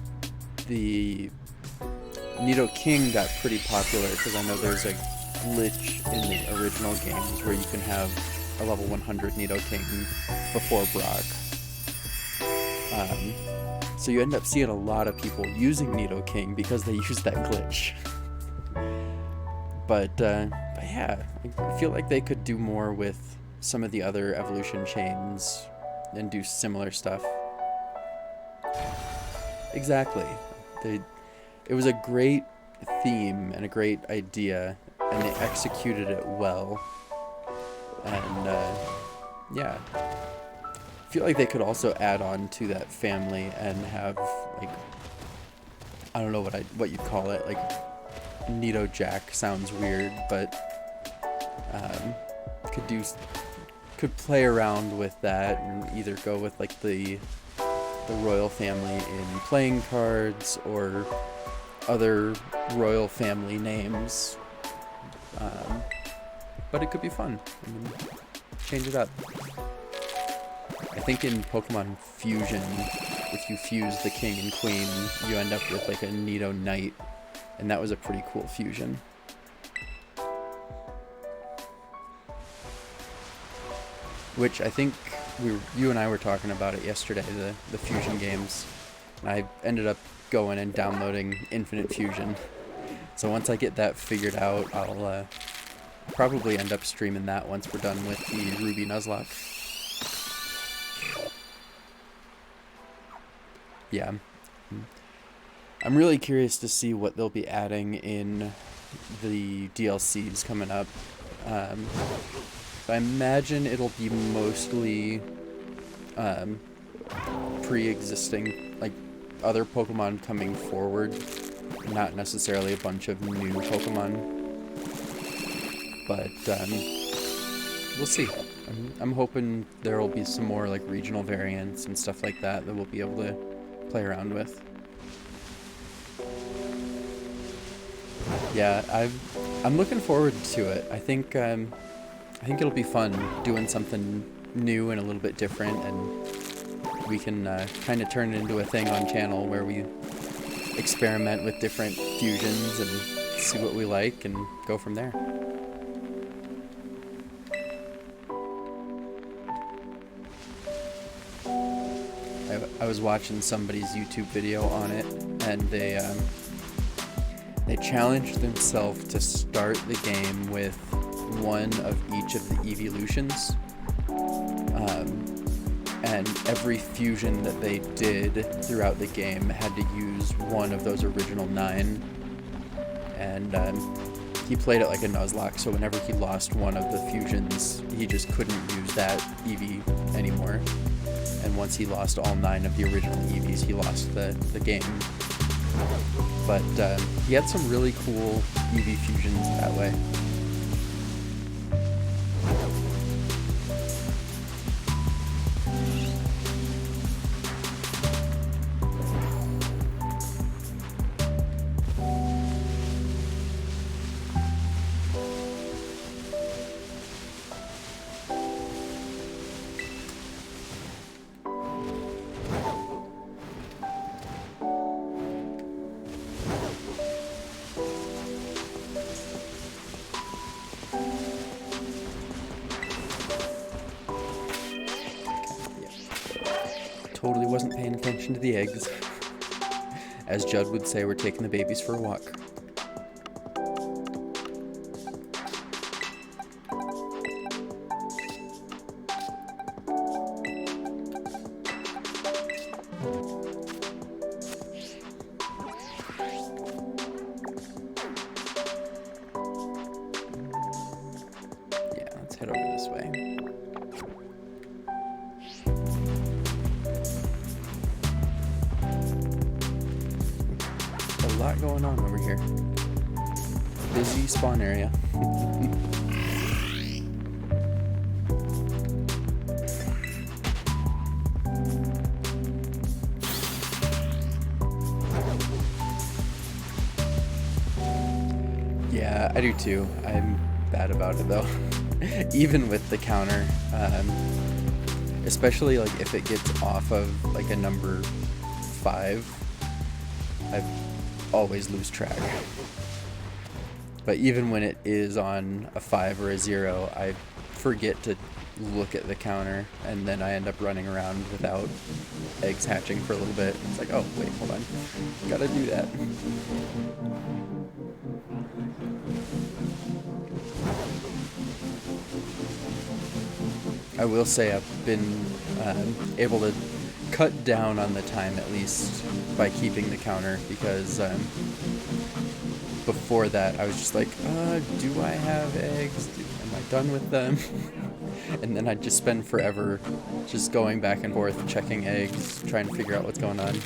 the Nidoking got pretty popular because I know there's a glitch in the original games where you can have a level 100 Nidoking before Brock. So you end up seeing a lot of people using Nidoking because they use that glitch. But yeah, I feel like they could do more with some of the other evolution chains and do similar stuff. Exactly. It was a great theme and a great idea, and they executed it well. And yeah, I feel like they could also add on to that family and have like, I don't know what you'd call it, like Nido Jack sounds weird, but could play around with that and either go with like the royal family in playing cards or other royal family names, but it could be fun. I mean, change it up. I think in Pokemon Fusion, if you fuse the king and queen, you end up with like a Nido Knight, and that was a pretty cool fusion. Which I think you and I were talking about it yesterday, the fusion games. And I ended up going and downloading Infinite Fusion. So once I get that figured out, I'll probably end up streaming that once we're done with the Ruby Nuzlocke. Yeah. I'm really curious to see what they'll be adding in the DLCs coming up. I imagine it'll be mostly pre-existing, like other Pokemon coming forward, not necessarily a bunch of new Pokemon, but we'll see. I'm hoping there will be some more like regional variants and stuff like that we'll be able to play around with. Yeah, I'm looking forward to it. I think it'll be fun doing something new and a little bit different, and we can kind of turn it into a thing on channel where we experiment with different fusions and see what we like and go from there. I was watching somebody's YouTube video on it, and they challenged themselves to start the game with one of each of the evolutions, and every fusion that they did throughout the game had to use one of those original 9, and he played it like a Nuzlocke, so whenever he lost one of the fusions, he just couldn't use that Eevee anymore, and once he lost all 9 of the original Eevees, he lost the game. But he had some really cool Eevee fusions that way. totally wasn't paying attention to the eggs. As Judd would say, we're taking the babies for a walk. Yeah, let's head over this way. A lot going on over here. Busy spawn area. Yeah, I do too. I'm bad about it though. Even with the counter, especially like if it gets off of like a number 5, I always lose track. But even when it is on a 5 or a 0, I forget to look at the counter, and then I end up running around without eggs hatching for a little bit. It's like, oh wait, hold on, gotta do that. I will say I've been able to cut down on the time at least by keeping the counter, because before that I was just like, do I have eggs? Am I done with them? And then I'd just spend forever just going back and forth, checking eggs, trying to figure out what's going on.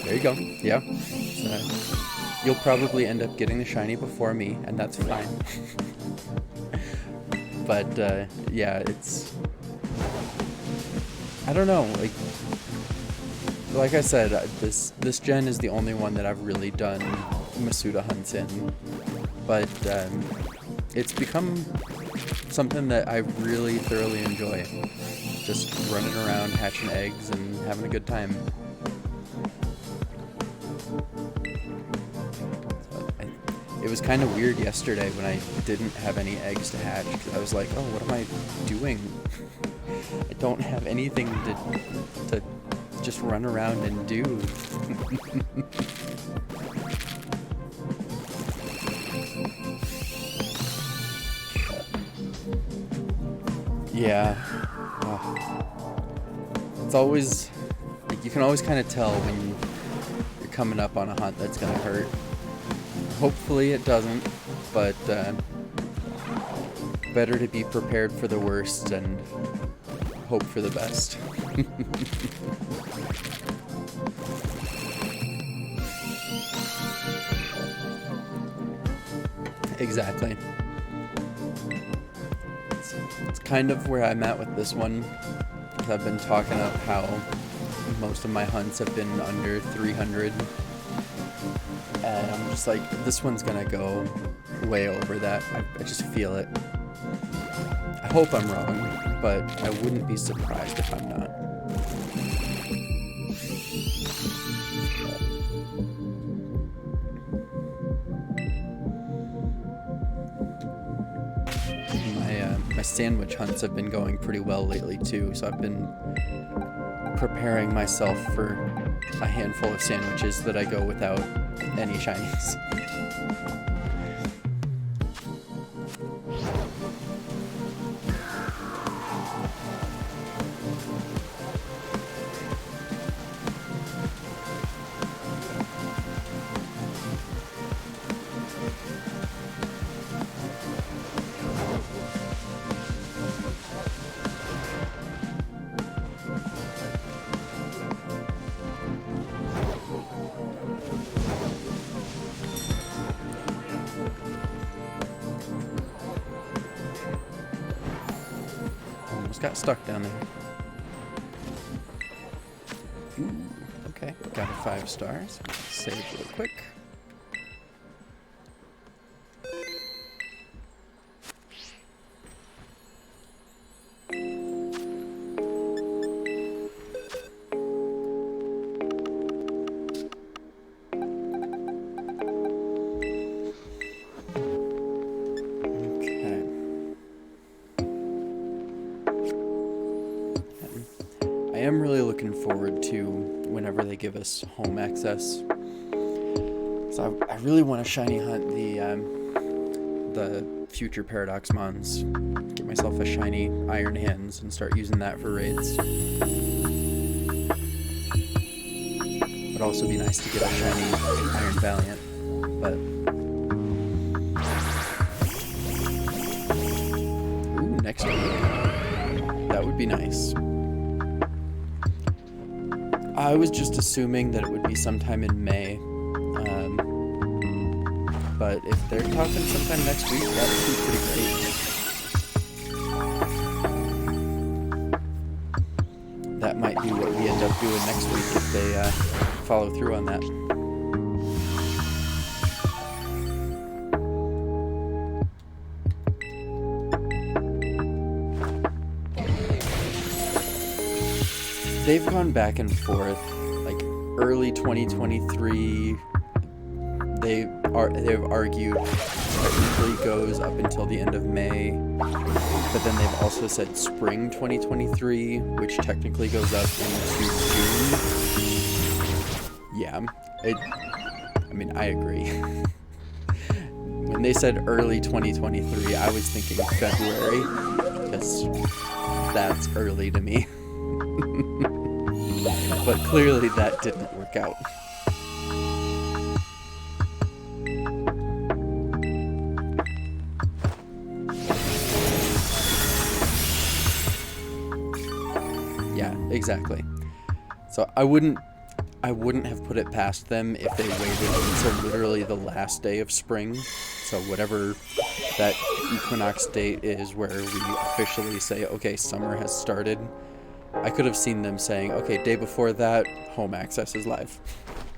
There you go. Yeah. You'll probably end up getting the shiny before me, and that's fine. But yeah, it's, I don't know, like I said, this gen is the only one that I've really done Masuda hunts in, but it's become something that I really thoroughly enjoy. Just running around, hatching eggs, and having a good time. It was kind of weird yesterday when I didn't have any eggs to hatch, because I was like, oh, what am I doing? I don't have anything to just run around and do. Yeah. It's always, you can always kind of tell when you're coming up on a hunt that's gonna hurt. Hopefully it doesn't, but better to be prepared for the worst and hope for the best. Exactly. It's kind of where I'm at with this one. I've been talking about how most of my hunts have been under 300. And I'm just like, this one's gonna go way over that. I just feel it. I hope I'm wrong, but I wouldn't be surprised if I'm not. My sandwich hunts have been going pretty well lately too, so I've been preparing myself for a handful of sandwiches that I go without any shinies. Got stuck down there. Ooh, okay, got a 5 stars. Save real quick. am really looking forward to whenever they give us home access. So I really want to shiny hunt the future Paradox Mons. Get myself a shiny Iron Hands and start using that for raids. Would also be nice to get a shiny Iron Valiant, but ooh, next week. That would be nice. I was just assuming that it would be sometime in May. But if they're talking sometime next week, that would be pretty great. That might be what we end up doing next week if they follow through on that. They've gone back and forth, like early 2023. They've argued technically goes up until the end of May, but then they've also said spring 2023, which technically goes up into June. Yeah, I mean, I agree. When they said early 2023, I was thinking February, because that's early to me. But clearly that didn't work out. Yeah, exactly. So I wouldn't have put it past them if they waited until literally the last day of spring. So whatever that equinox date is where we officially say, okay, summer has started. I could have seen them saying, okay, day before that, home access is live.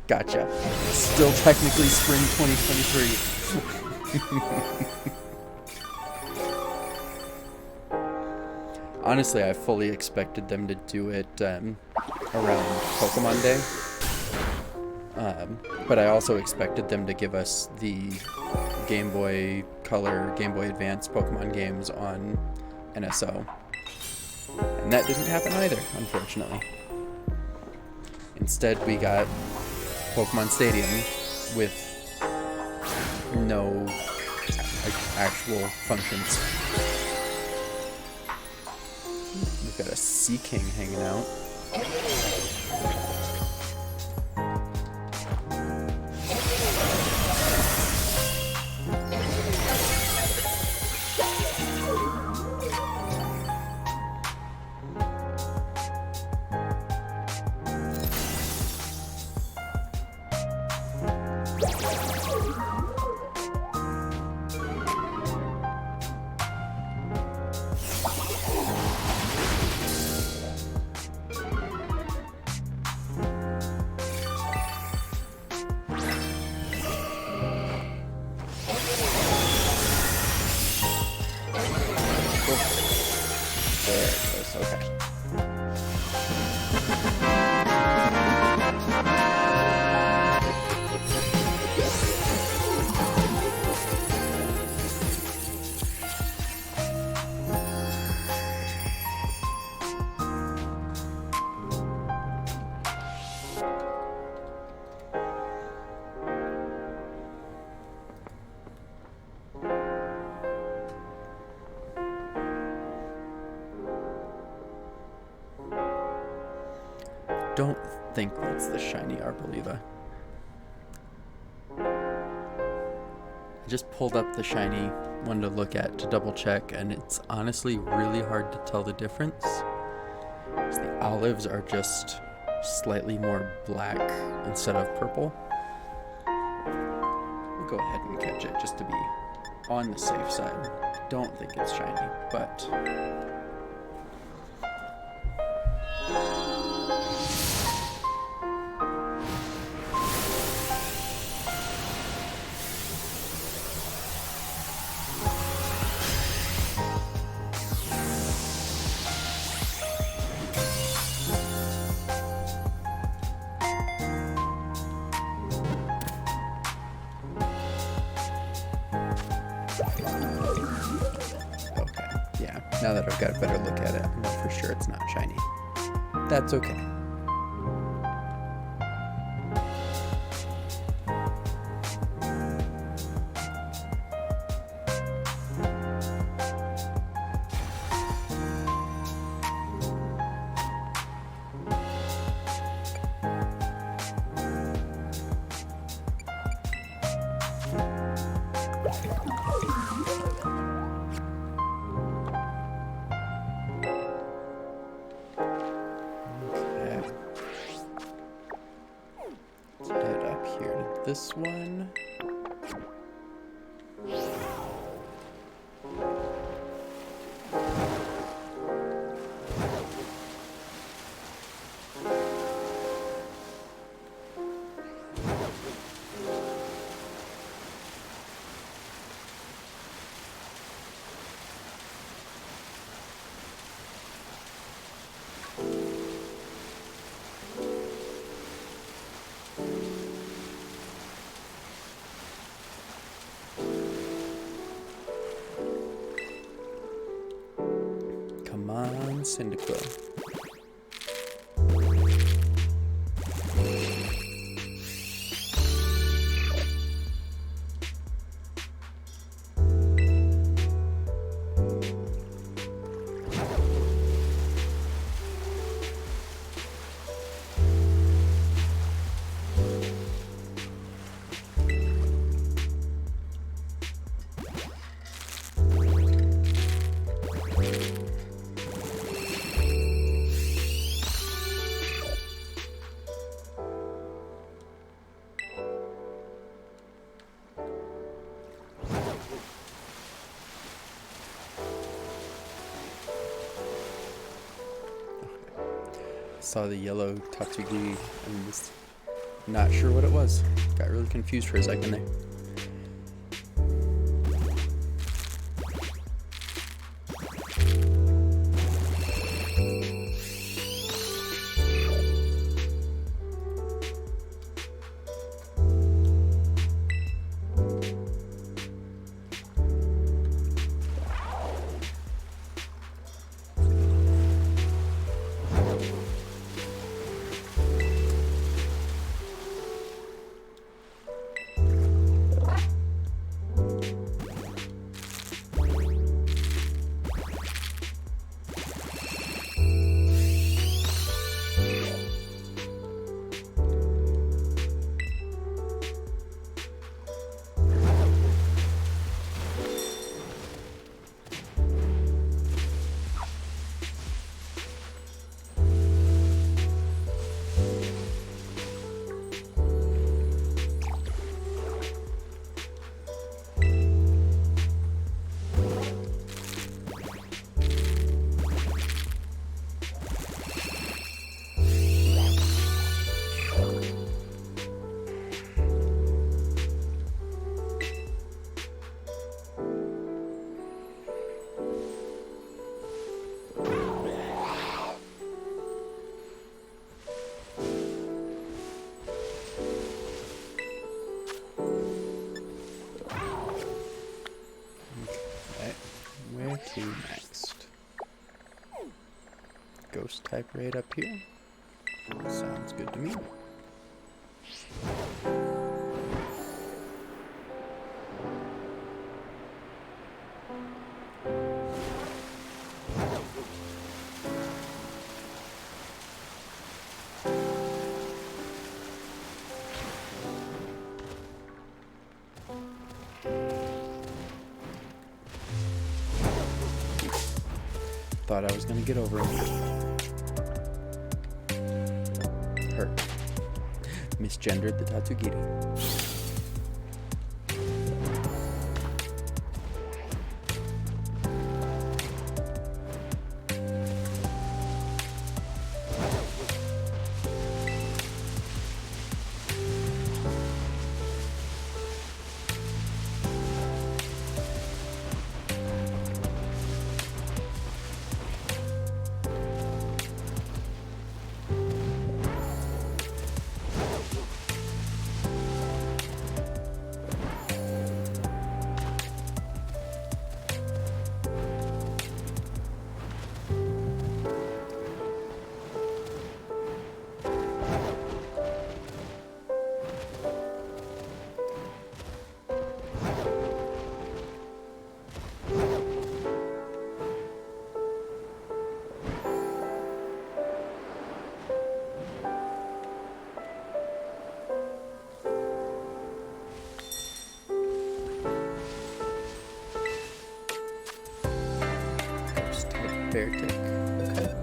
Gotcha. Still technically spring 2023. Honestly, I fully expected them to do it around Pokemon Day. But I also expected them to give us the Game Boy Color, Game Boy Advance Pokemon games on NSO. And that didn't happen either, unfortunately. Instead, we got Pokemon Stadium with no actual functions. We've got a Sea King hanging out. Don't think that's the shiny Arboliva. I just pulled up the shiny one to look at to double check, and it's honestly really hard to tell the difference. The olives are just slightly more black instead of purple. We'll go ahead and catch it just to be on the safe side. Don't think it's shiny, but now that I've got a better look at it, I know for sure it's not shiny. that's okay. This one. Come on, Cyndaquil. Saw the yellow Tatsugi and was not sure what it was. Got really confused for a second there. To next. Ghost type right up here. Sounds good to me. Thought I was gonna get over it. Hurt. Misgendered the Tatsugiri. bear tick. Okay.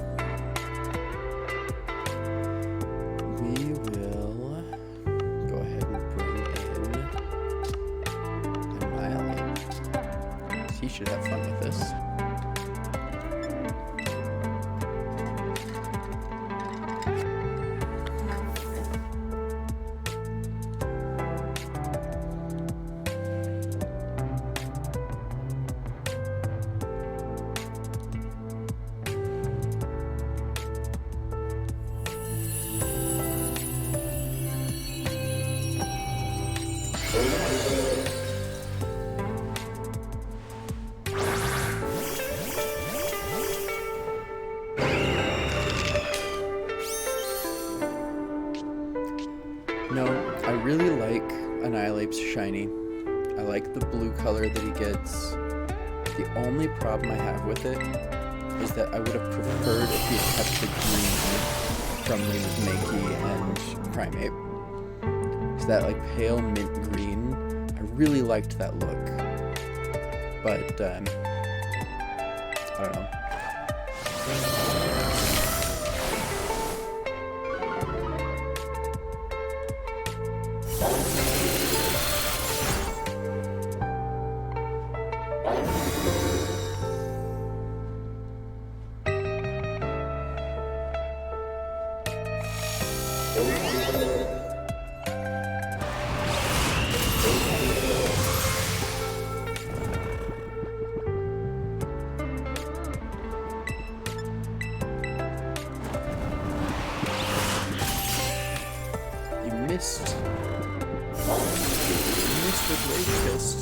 We will go ahead and bring in Annihilate. He should have fun with this. No, I really like Annihilate's shiny. I like the blue color that he gets. The only problem I have with it is that I would have preferred if he had kept the green from Remus Mankey and Primate. Because that like pale mint green, I really liked that look. But, I don't know. Missed. Missed with Rage Fist.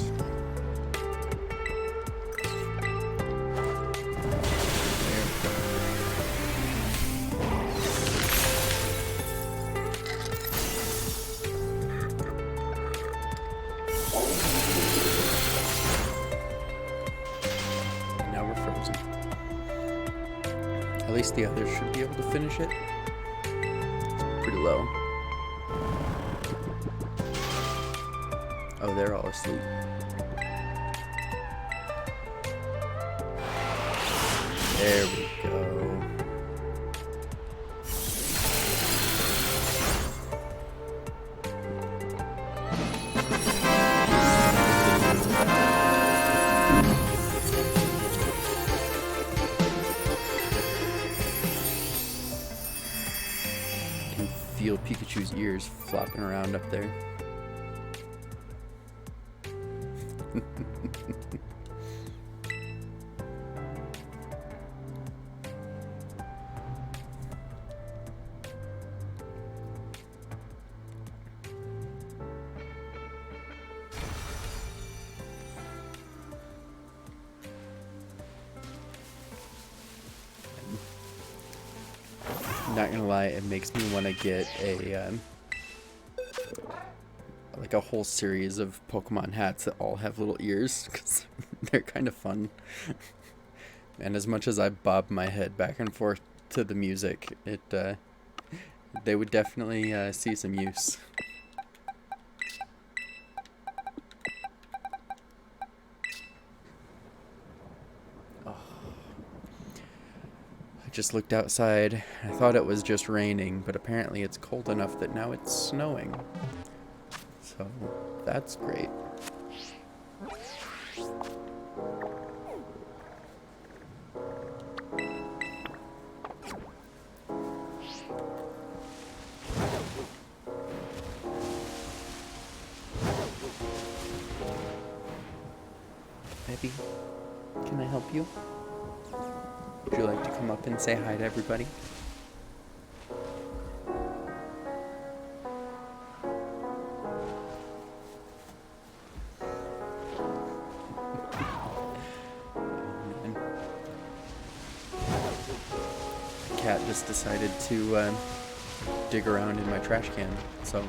Now we're frozen. At least the others should be able to finish it. It's pretty low. Oh, they're all asleep. There we go. I can feel Pikachu's ears flopping around up there. Not gonna lie, it makes me want to get a like a whole series of Pokemon hats that all have little ears, because they're kind of fun. And as much as I bob my head back and forth to the music, they would definitely see some use. Oh. I just looked outside. I thought it was just raining, but apparently it's cold enough that now it's snowing. So that's great. Baby, can I help you? Would you like to come up and say hi to everybody? Cat just decided to dig around in my trash can, so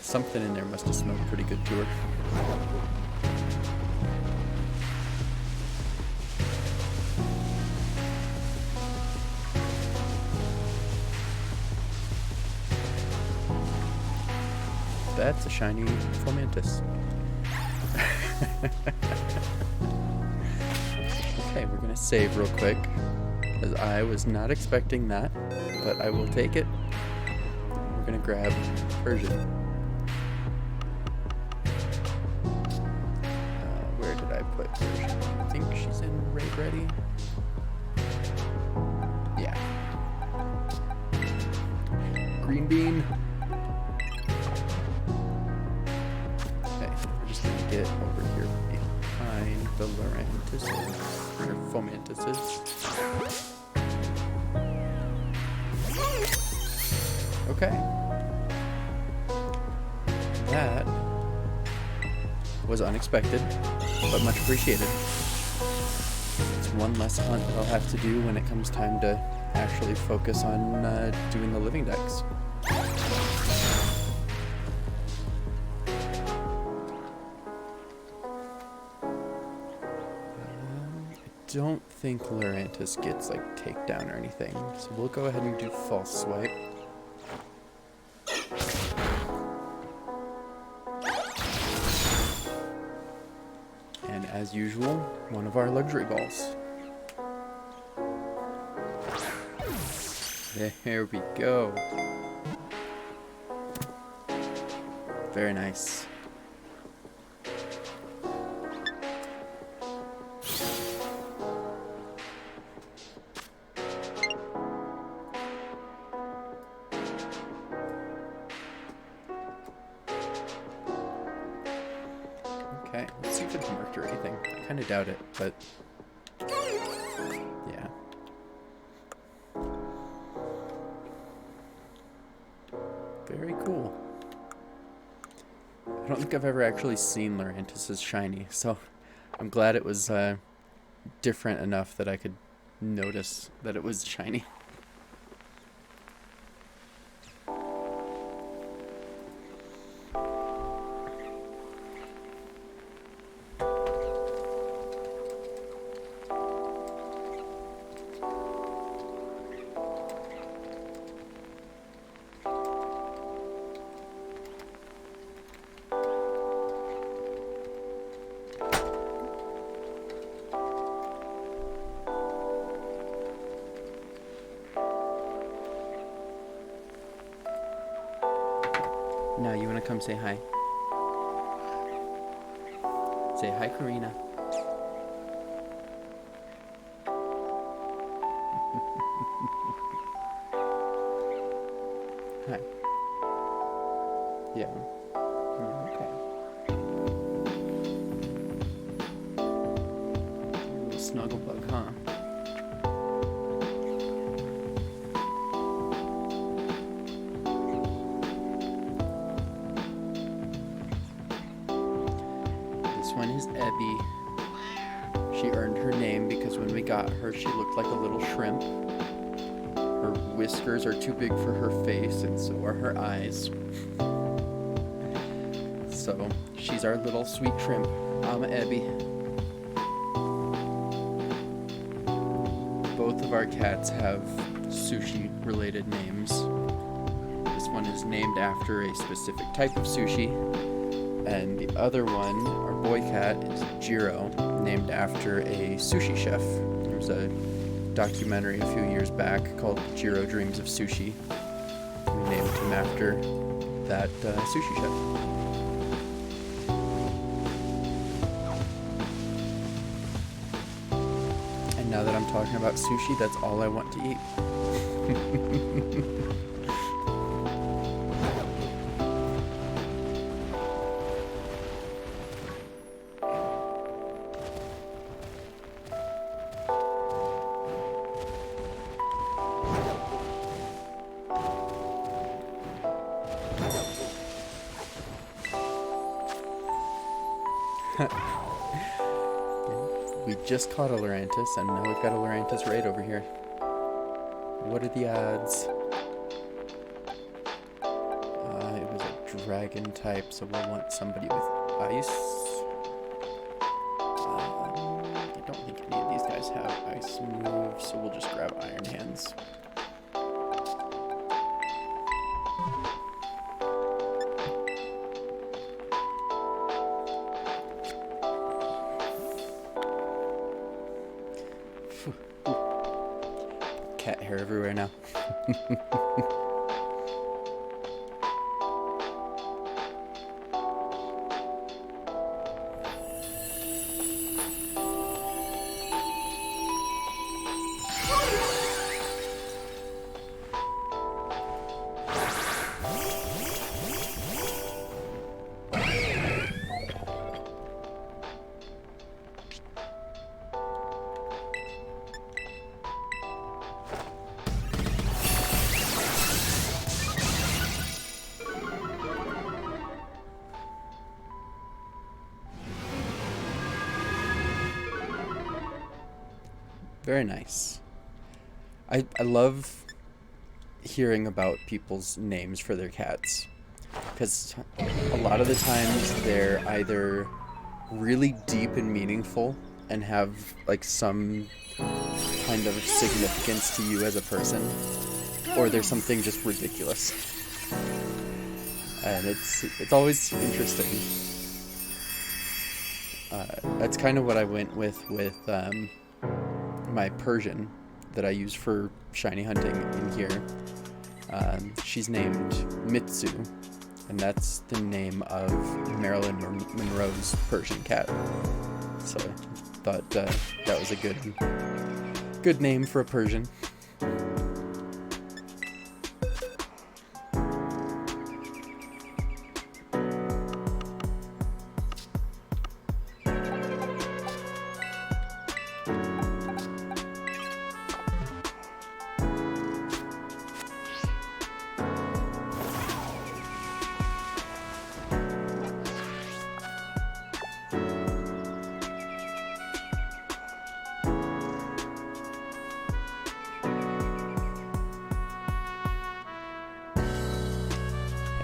something in there must have smelled pretty good to her. That's a shiny Fomantis. Okay, we're gonna gonna save real quick, because I was not expecting that, but I will take it. We're gonna grab Persian. Where did I put Persian? I think she's in raid ready. Yeah. Green bean. Okay, we're just gonna get over here behind the Lorantises, or Fomantises. Okay. That was unexpected, but much appreciated. It's one less hunt that I'll have to do when it comes time to actually focus on doing the living decks. I don't think Lorantis gets like takedown or anything, so we'll go ahead and do false swipe. And as usual, one of our luxury balls. There we go. Very nice. Okay, let's see if it's marked or anything. I kind of doubt it, but yeah. Very cool. I don't think I've ever actually seen Lorantis' shiny, so I'm glad it was different enough that I could notice that it was shiny. Now you want to come say hi? Say hi, Karina. Hi. Yeah. Okay. A little snuggle bug, huh? This one is Ebby. She earned her name because when we got her, she looked like a little shrimp. Her whiskers are too big for her face, and so are her eyes. So, she's our little sweet shrimp, Ebby. Both of our cats have sushi-related names. This one is named after a specific type of sushi, and the other one, our boy cat, is Jiro, named after a sushi chef. There was a documentary a few years back called Jiro Dreams of Sushi. We named him after that sushi chef. And now that I'm talking about sushi, that's all I want to eat. We just caught a Lorantis, and now we've got a Lorantis raid over here. What are the odds? It was a dragon type, so we'll want somebody with ice. I don't think any of these guys have ice moves, so we'll just grab Iron Hands. cat hair everywhere now. Very nice. I love hearing about people's names for their cats, because a lot of the times they're either really deep and meaningful and have like some kind of significance to you as a person, or there's something just ridiculous. And it's always interesting. That's kind of what I went with my Persian that I use for shiny hunting in here. She's named Mitsu, and that's the name of Marilyn Monroe's Persian cat. So I thought that was a good name for a Persian.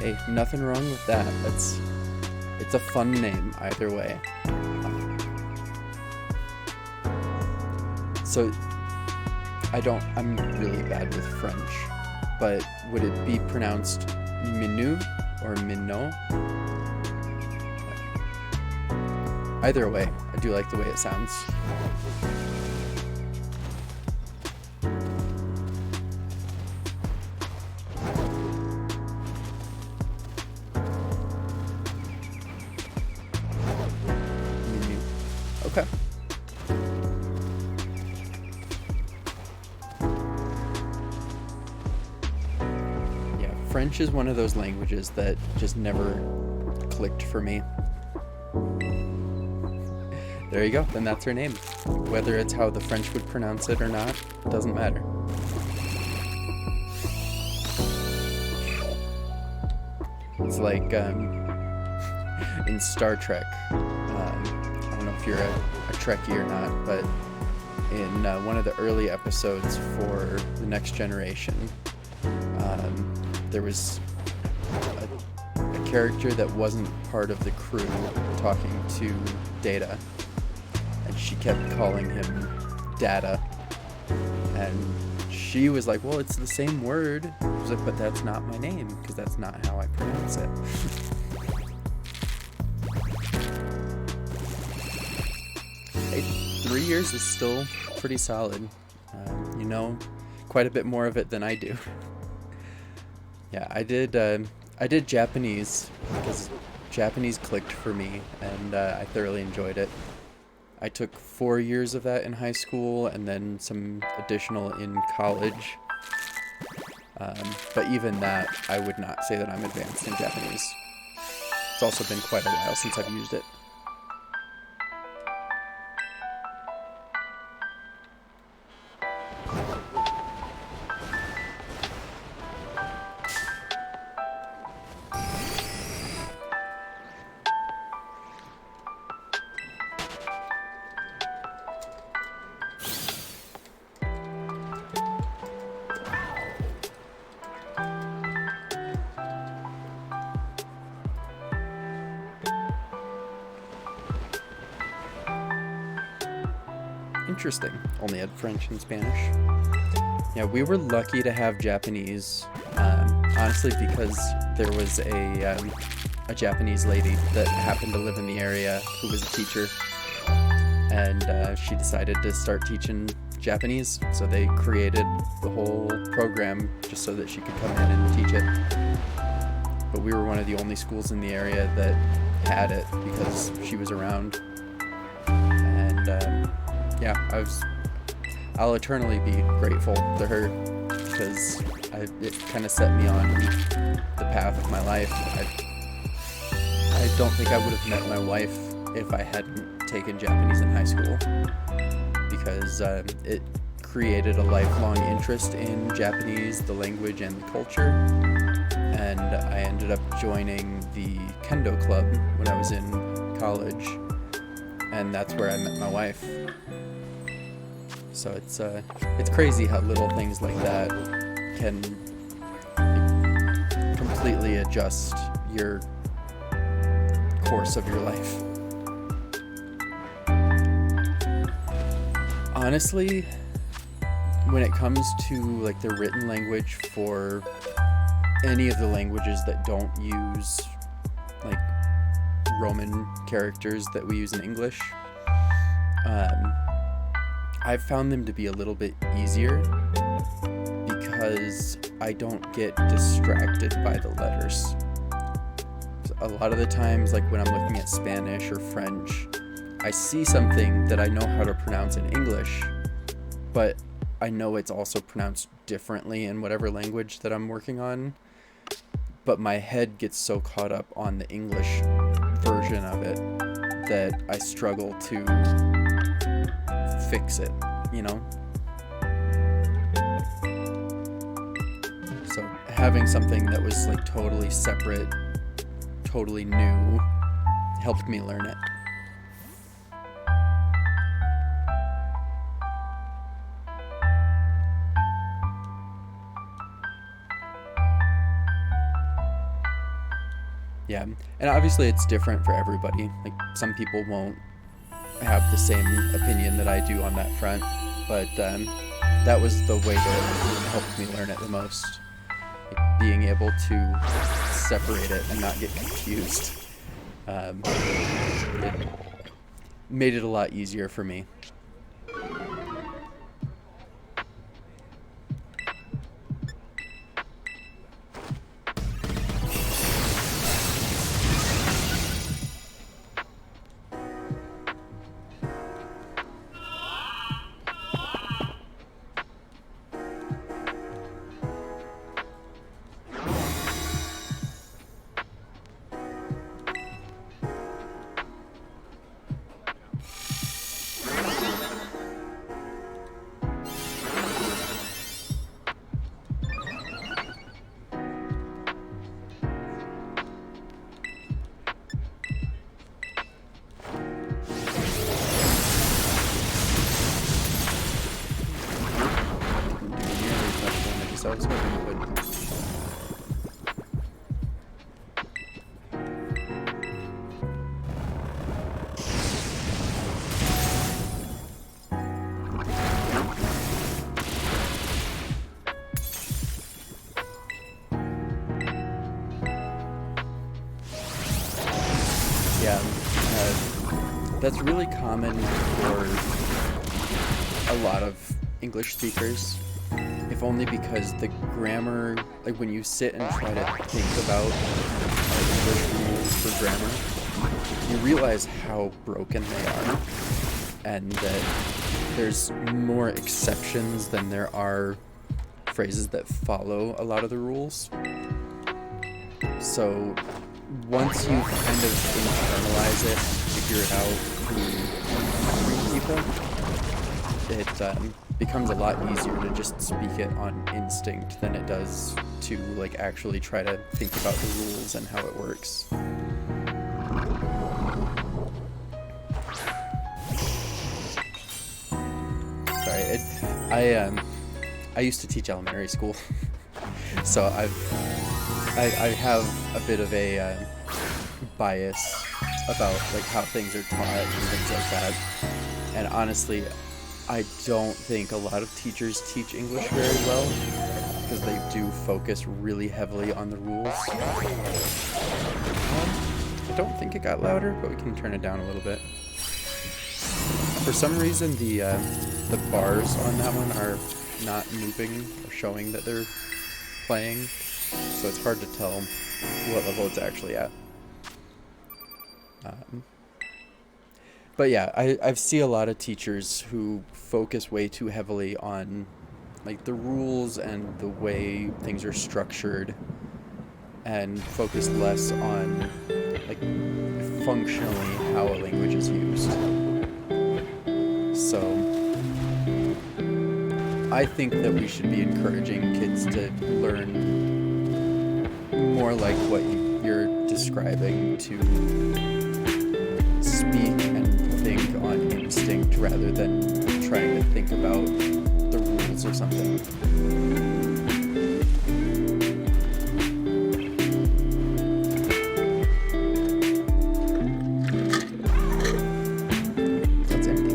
Hey, nothing wrong with that. It's a fun name either way. So I'm really bad with French, but would it be pronounced Minou or Minot? Either way, I do like the way it sounds. Okay. Yeah, French is one of those languages that just never clicked for me. There you go, then that's her name. Whether it's how the French would pronounce it or not, doesn't matter. It's like in Star Trek. I don't know if you're a Trekkie or not, but in one of the early episodes for The Next Generation, there was a character that wasn't part of the crew talking to Data, and she kept calling him Data, and she was like, well, it's the same word. She was like, but that's not my name, because that's not how I pronounce it. Hey, 3 years is still pretty solid. You know quite a bit more of it than I do. Yeah, I did Japanese because Japanese clicked for me, and I thoroughly enjoyed it. I took 4 years of that in high school and then some additional in college. But even that, I would not say that I'm advanced in Japanese. It's also been quite a while since I've used it. Interesting. Only had French and Spanish. Yeah, we were lucky to have Japanese, honestly, because there was a Japanese lady that happened to live in the area who was a teacher, and she decided to start teaching Japanese, so they created the whole program just so that she could come in and teach it. But we were one of the only schools in the area that had it because she was around. And yeah, I'll eternally be grateful to her because it kind of set me on the path of my life. I don't think I would have met my wife if I hadn't taken Japanese in high school, because it created a lifelong interest in Japanese, the language and the culture. And I ended up joining the kendo club when I was in college, and that's where I met my wife. So it's crazy how little things like that can completely adjust your course of your life. Honestly, when it comes to like the written language for any of the languages that don't use like Roman characters that we use in English, I've found them to be a little bit easier because I don't get distracted by the letters. A lot of the times, like when I'm looking at Spanish or French, I see something that I know how to pronounce in English, but I know it's also pronounced differently in whatever language that I'm working on. But my head gets so caught up on the English version of it that I struggle to fix it, you know? So having something that was like totally separate, totally new, helped me learn it. Yeah, and obviously it's different for everybody. Like, some people won't have the same opinion that I do on that front, but that was the way that helped me learn it the most. Like, being able to separate it and not get confused. It made it a lot easier for me. I was hoping it would. Yeah, that's really common for a lot of English speakers. If only because the grammar, like when you sit and try to think about English rules for grammar, you realize how broken they are, and that there's more exceptions than there are phrases that follow a lot of the rules. So once you kind of internalize it, figure it out through people, it becomes a lot easier to just speak it on instinct than it does to like actually try to think about the rules and how it works. Sorry, I used to teach elementary school, so I have a bit of a bias about like how things are taught and things like that. And honestly, I don't think a lot of teachers teach English very well because they do focus really heavily on the rules. I don't think it got louder, but we can turn it down a little bit. For some reason, the the bars on that one are not moving or showing that they're playing, so it's hard to tell what level it's actually at. But yeah, I see a lot of teachers who focus way too heavily on like the rules and the way things are structured, and focus less on like functionally how a language is used. So I think that we should be encouraging kids to learn more like what you're describing, to speak and think on instinct rather than trying to think about the rules of something. That's empty.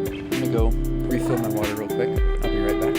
I'm gonna go refill my water real quick. I'll be right back.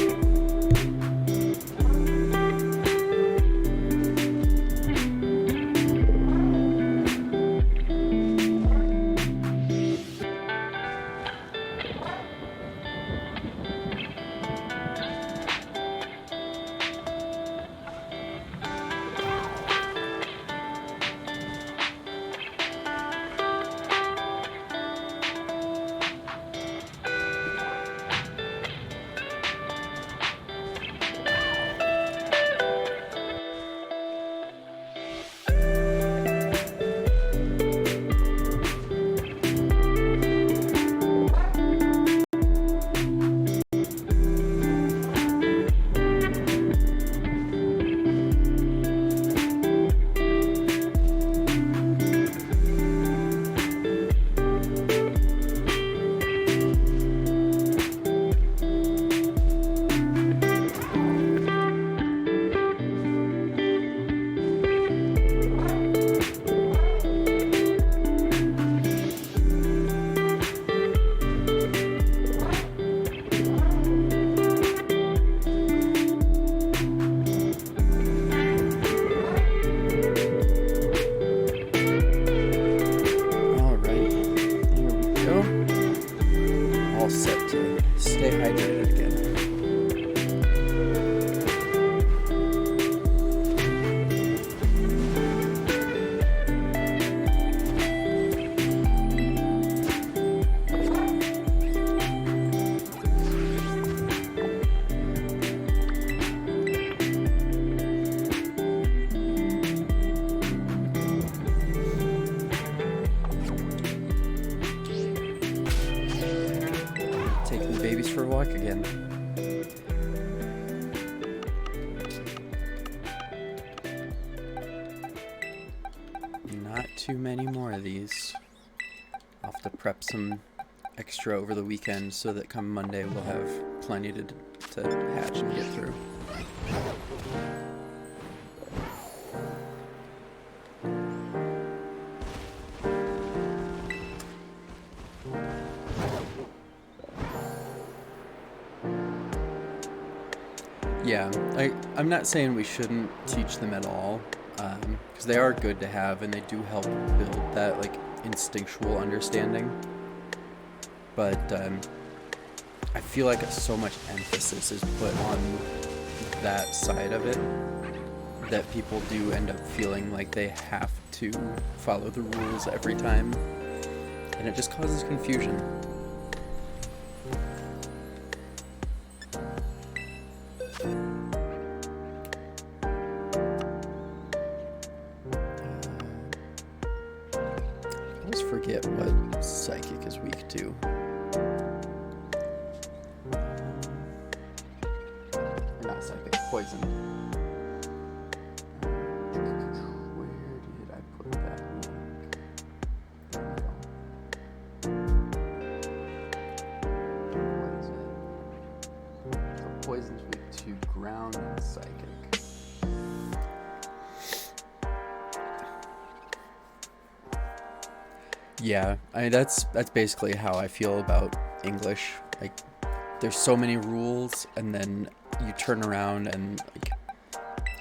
Stay hydrated again. Taking the babies for a walk again. Not too many more of these. I'll have to prep some extra over the weekend so that come Monday we'll have plenty to hatch and get through. Yeah, I'm not saying we shouldn't teach them at all, because they are good to have and they do help build that like instinctual understanding. But I feel like so much emphasis is put on that side of it that people do end up feeling like they have to follow the rules every time, and it just causes confusion. I always forget what psychic is weak to. Not psychic, poison. Where did I put that link? There we go. What is it? So poison's weak to ground and psychic. Yeah, I mean that's basically how I feel about English. Like, there's so many rules, and then you turn around and like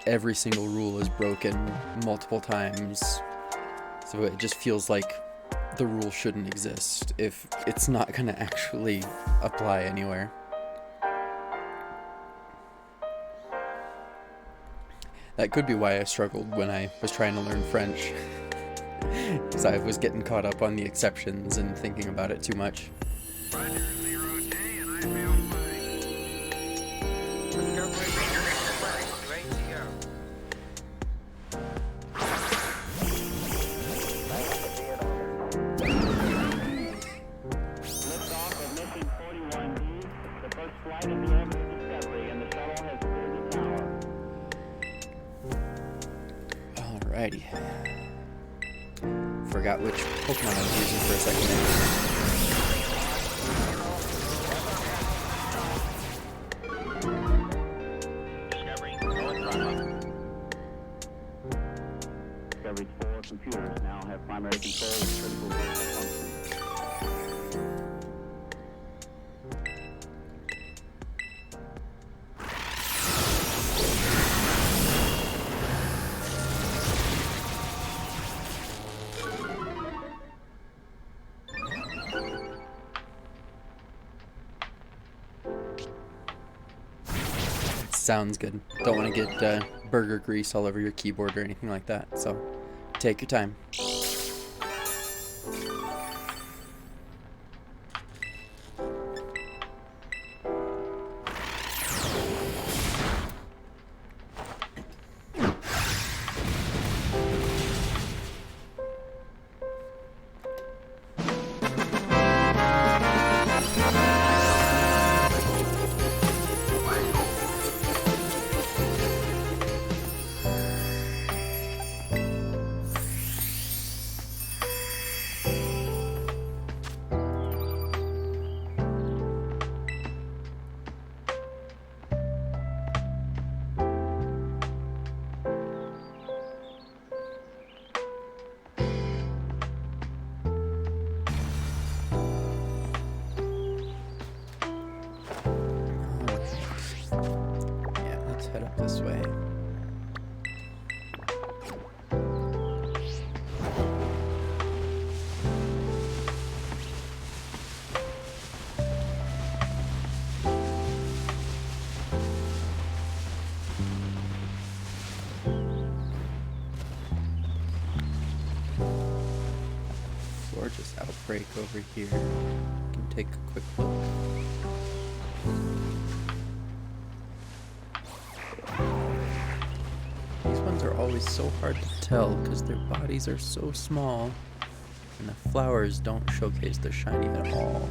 every single rule is broken multiple times. So it just feels like the rule shouldn't exist if it's not going to actually apply anywhere. That could be why I struggled when I was trying to learn French, because I was getting caught up on the exceptions and thinking about it too much. Roger, 0J, and I feel fine. Discovery Major ready to go. Liftoff of mission 41D, the first flight of the Ever Discovery, and the shuttle has cleared the tower. Alrighty. Forgot which Pokemon I was using for a second there. Discovery, go in throttle. Discovery's 4 computers now have primary control of critical vehicle functions. Sounds good. Don't want to get burger grease all over your keyboard or anything like that, so take your time. Head up this way. Gorgeous outbreak over here. Can take a quick look. These ones are always so hard to tell because their bodies are so small and the flowers don't showcase their shiny at all.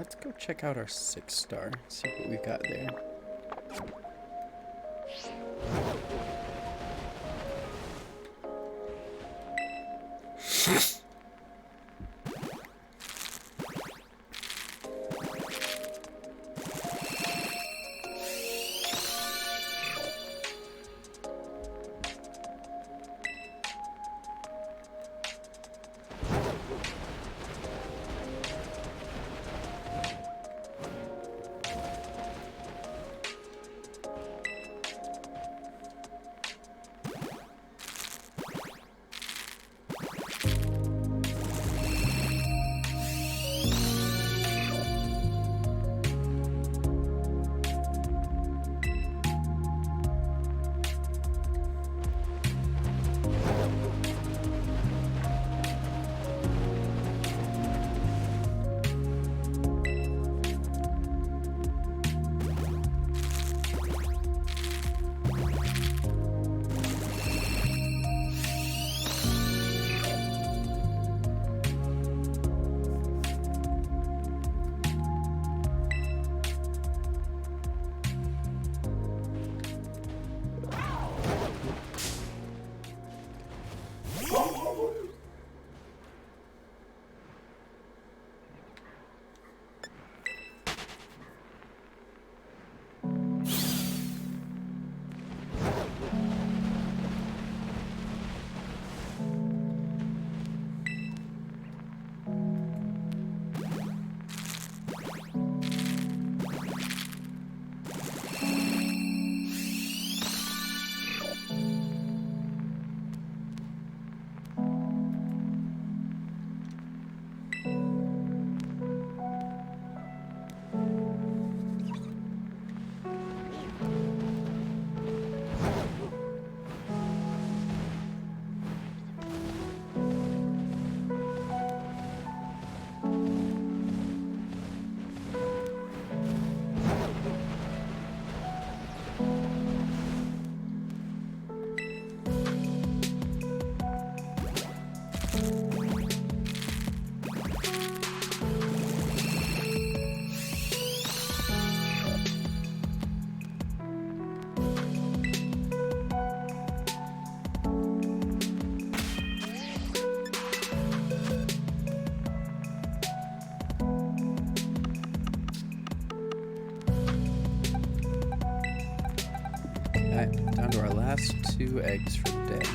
Let's go check out our 6-star. See what we got there. Alright, down to our last 2 eggs for the day.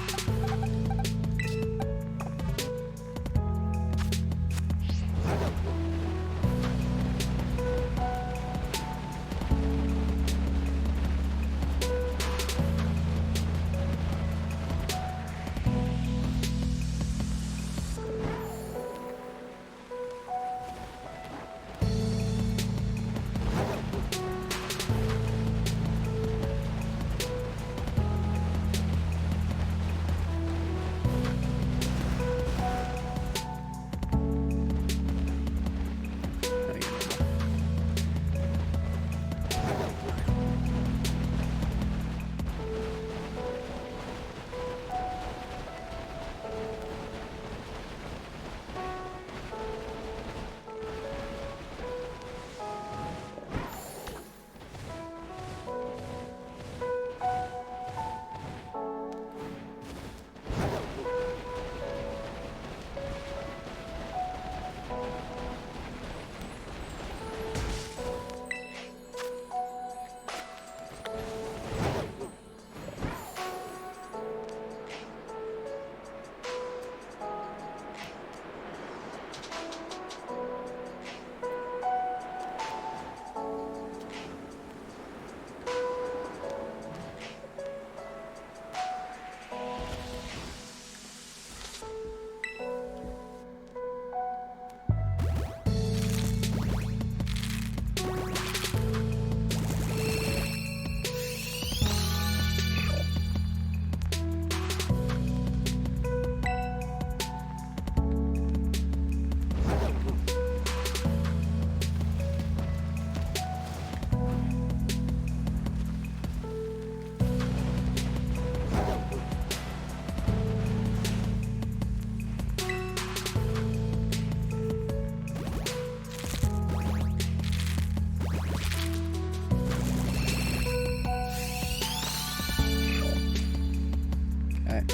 Alright.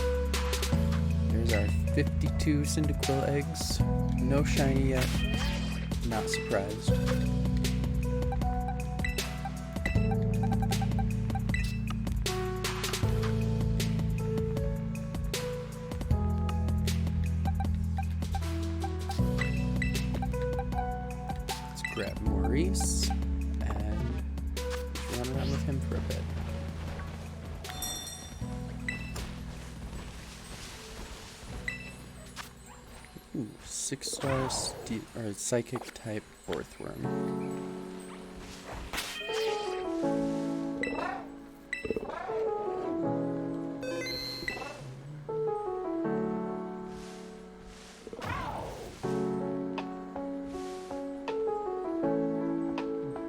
There's our 52 Cyndaquil eggs. No shiny yet. Not surprised. Let's grab Maurice and run around with him for a bit. Ooh, 6-star or psychic type Orthworm.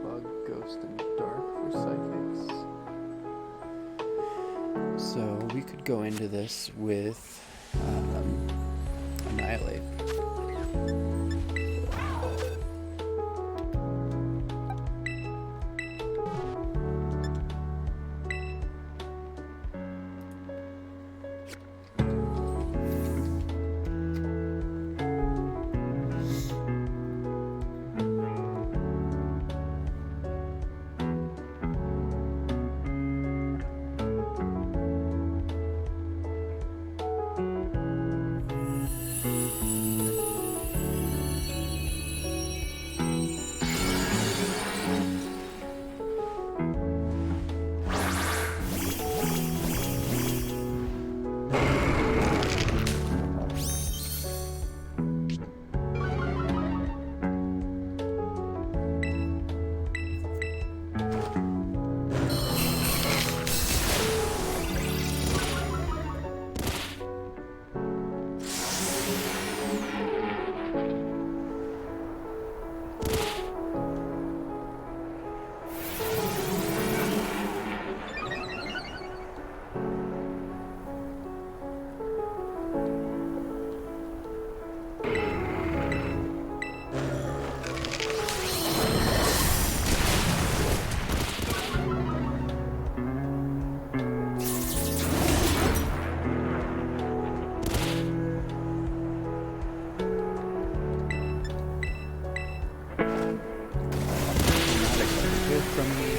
Bug, Ghost, and Dark for psychics. So we could go into this with Annihilate. From me.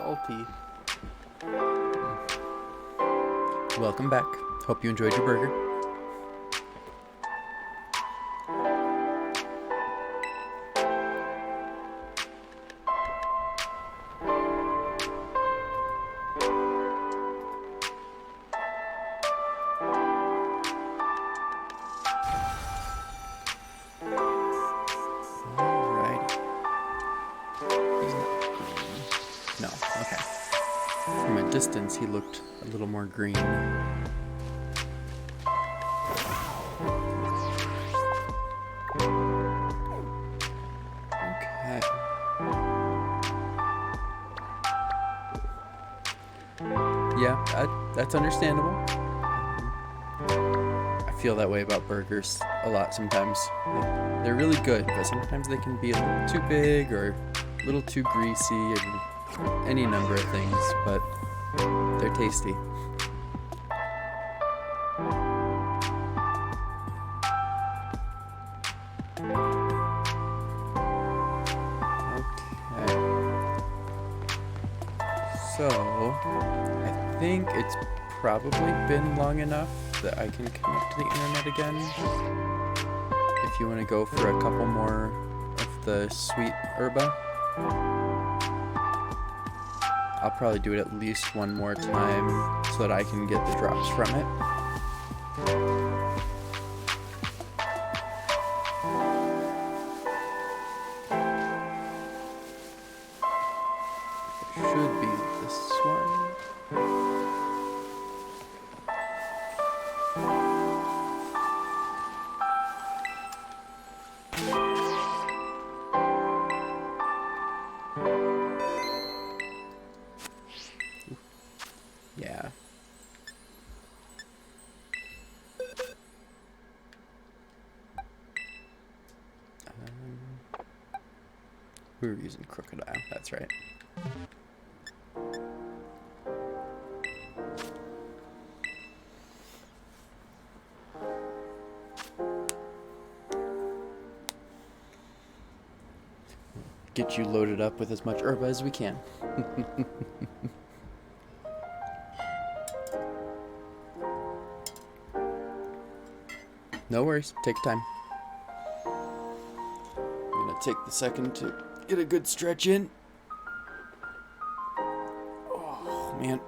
salty. Welcome back. Hope you enjoyed your burger. Alrighty. He's not green. No, okay. From a distance, he looked a little more green. Okay. Yeah, that's understandable. I feel that way about burgers a lot sometimes. They're really good, but sometimes they can be a little too big or a little too greasy and any number of things, but they're tasty. Okay. So, I think it's probably been long enough that I can connect to the internet again. If you want to go for a couple more of the sweet herba, I'll probably do it at least one more time so that I can get the drops from it. Should be this one. Yeah. We were using crocodile, that's right. Get you loaded up with as much herba as we can. No worries, take your time. I'm gonna take the second to get a good stretch in. Oh, man.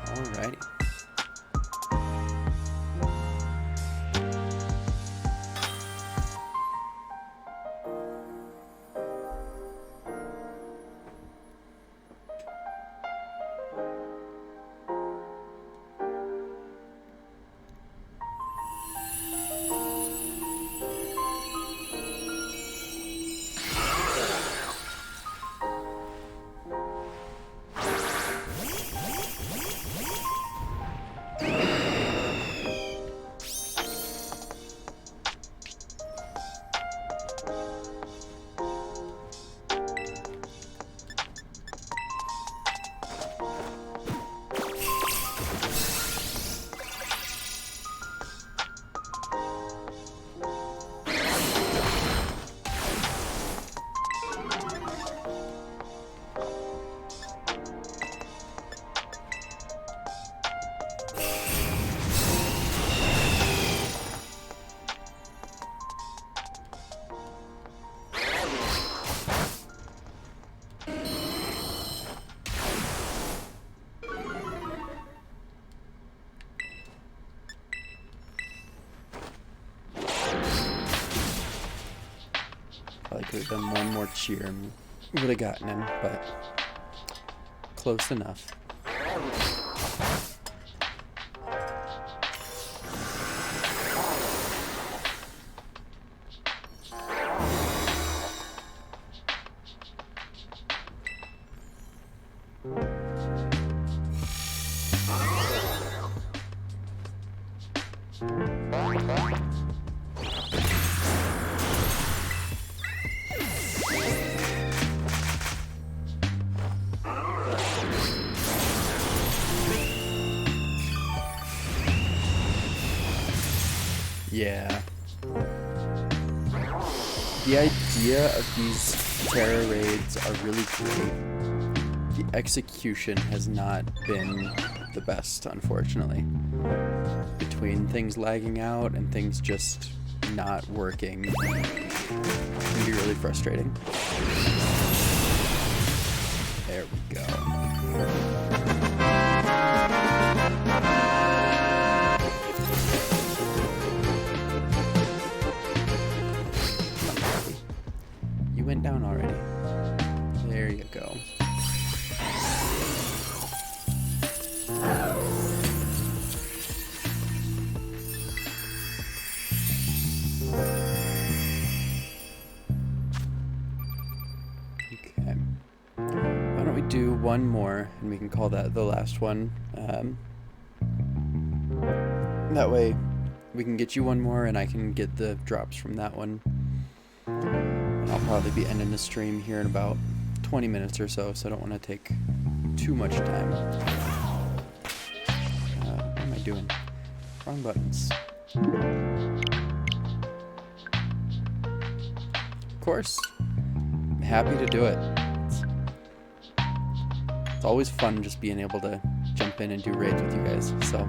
Alrighty. give him one more cheer and we would have gotten him, but close enough. Yeah. The idea of these terror raids are really great. The execution has not been the best, unfortunately. Between things lagging out and things just not working, it can be really frustrating. There we go. Went down already. There you go. Okay. Why don't we do one more and we can call that the last one. That way we can get you one more and I can get the drops from that one. I'll probably be ending the stream here in about 20 minutes or so, so I don't want to take too much time. What am I doing? Wrong buttons. Of course, I'm happy to do it. It's always fun just being able to jump in and do raids with you guys, so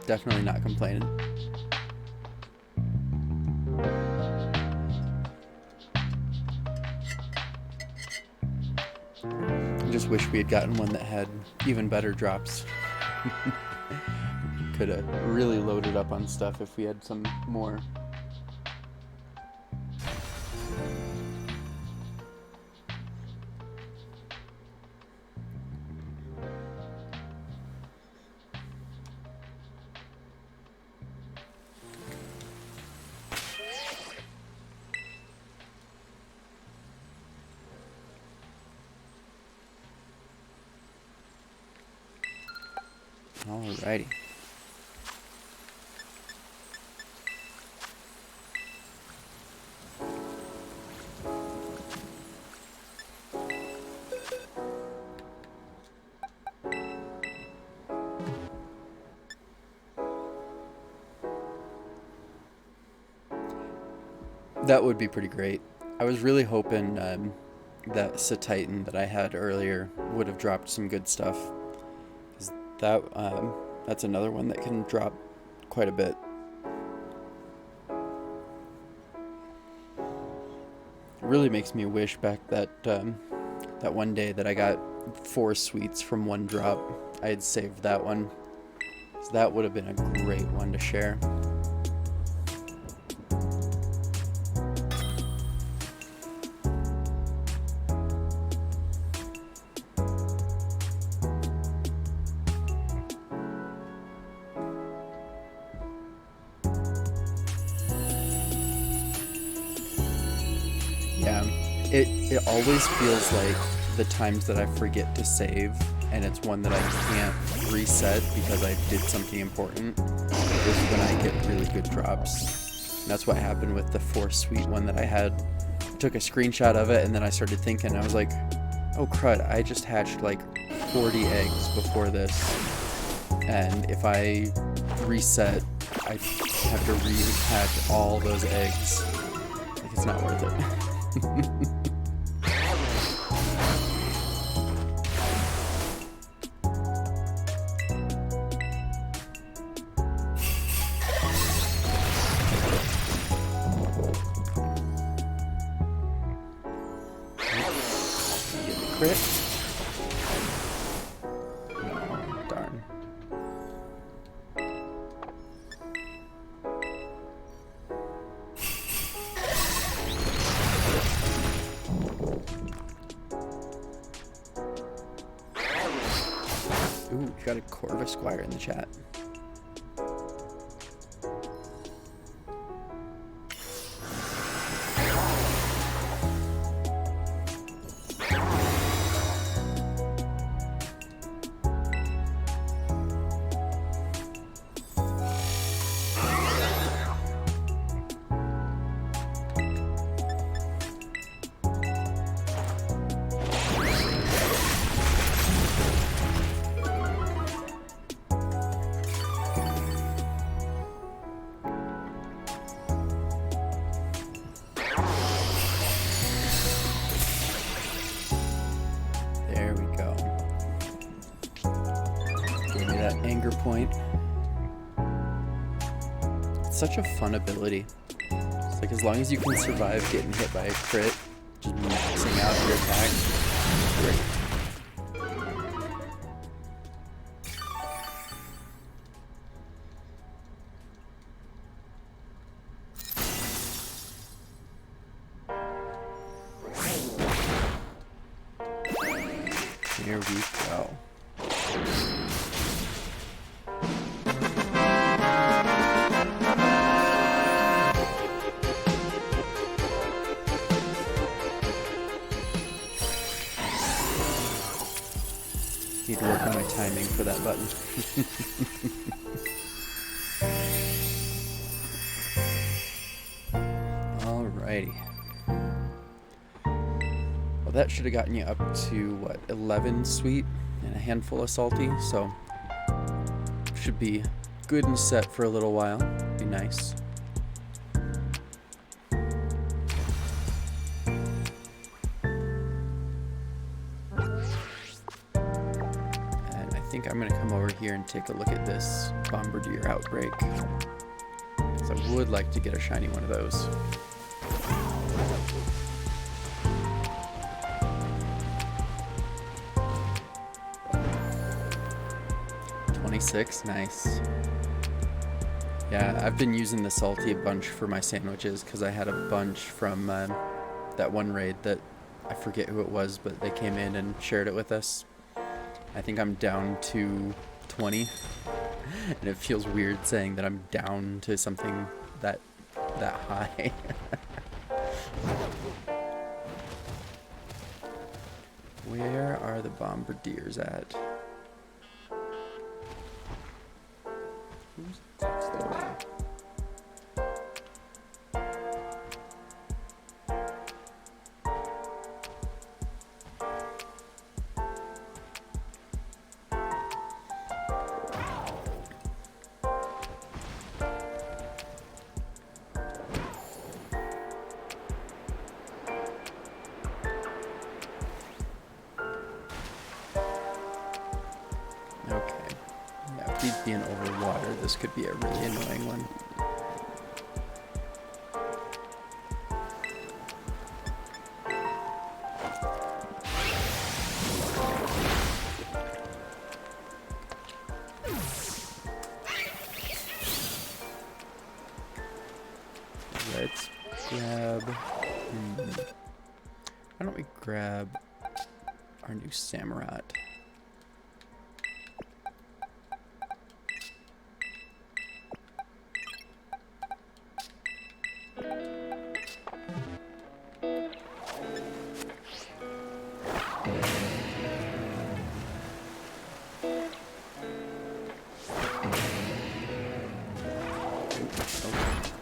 definitely not complaining. I just wish we had gotten one that had even better drops. Could have really loaded up on stuff if we had some more. Alrighty. That would be pretty great. I was really hoping that Satitan that I had earlier would have dropped some good stuff. That's another one that can drop quite a bit. It really makes me wish back that that one day that I got 4 sweets from one drop, I had saved that one. So that would have been a great one to share. It always feels like the times that I forget to save and it's one that I can't reset because I did something important is when I get really good drops. And that's what happened with the 4 sweet one that I had. I took a screenshot of it and then I started thinking, I was like, oh crud, I just hatched like 40 eggs before this. And if I reset, I have to rehatch all those eggs. Like, it's not worth it. Crit? Oh, darn. Ooh, you got a Corvus Squire in the chat. There we go. Gave me that anger point. It's such a fun ability. It's like as long as you can survive getting hit by a crit, just maxing out your attack. Great. Here we go. Need to work on my timing for that button. Alrighty. Well, that should have gotten you up to, what, 11 sweet and a handful of salty, so should be good and set for a little while. Be nice. And I think I'm going to come over here and take a look at this Bombardier Outbreak, because I would like to get a shiny one of those. Nice. Yeah, I've been using the salty a bunch for my sandwiches because I had a bunch from that one raid that I forget who it was, but they came in and shared it with us. I think I'm down to 20, and it feels weird saying that I'm down to something that high. Where are the Bombardiers at? Who's next door? Being over water, this could be a really annoying one. Let's grab... Why don't we grab our new Samurott?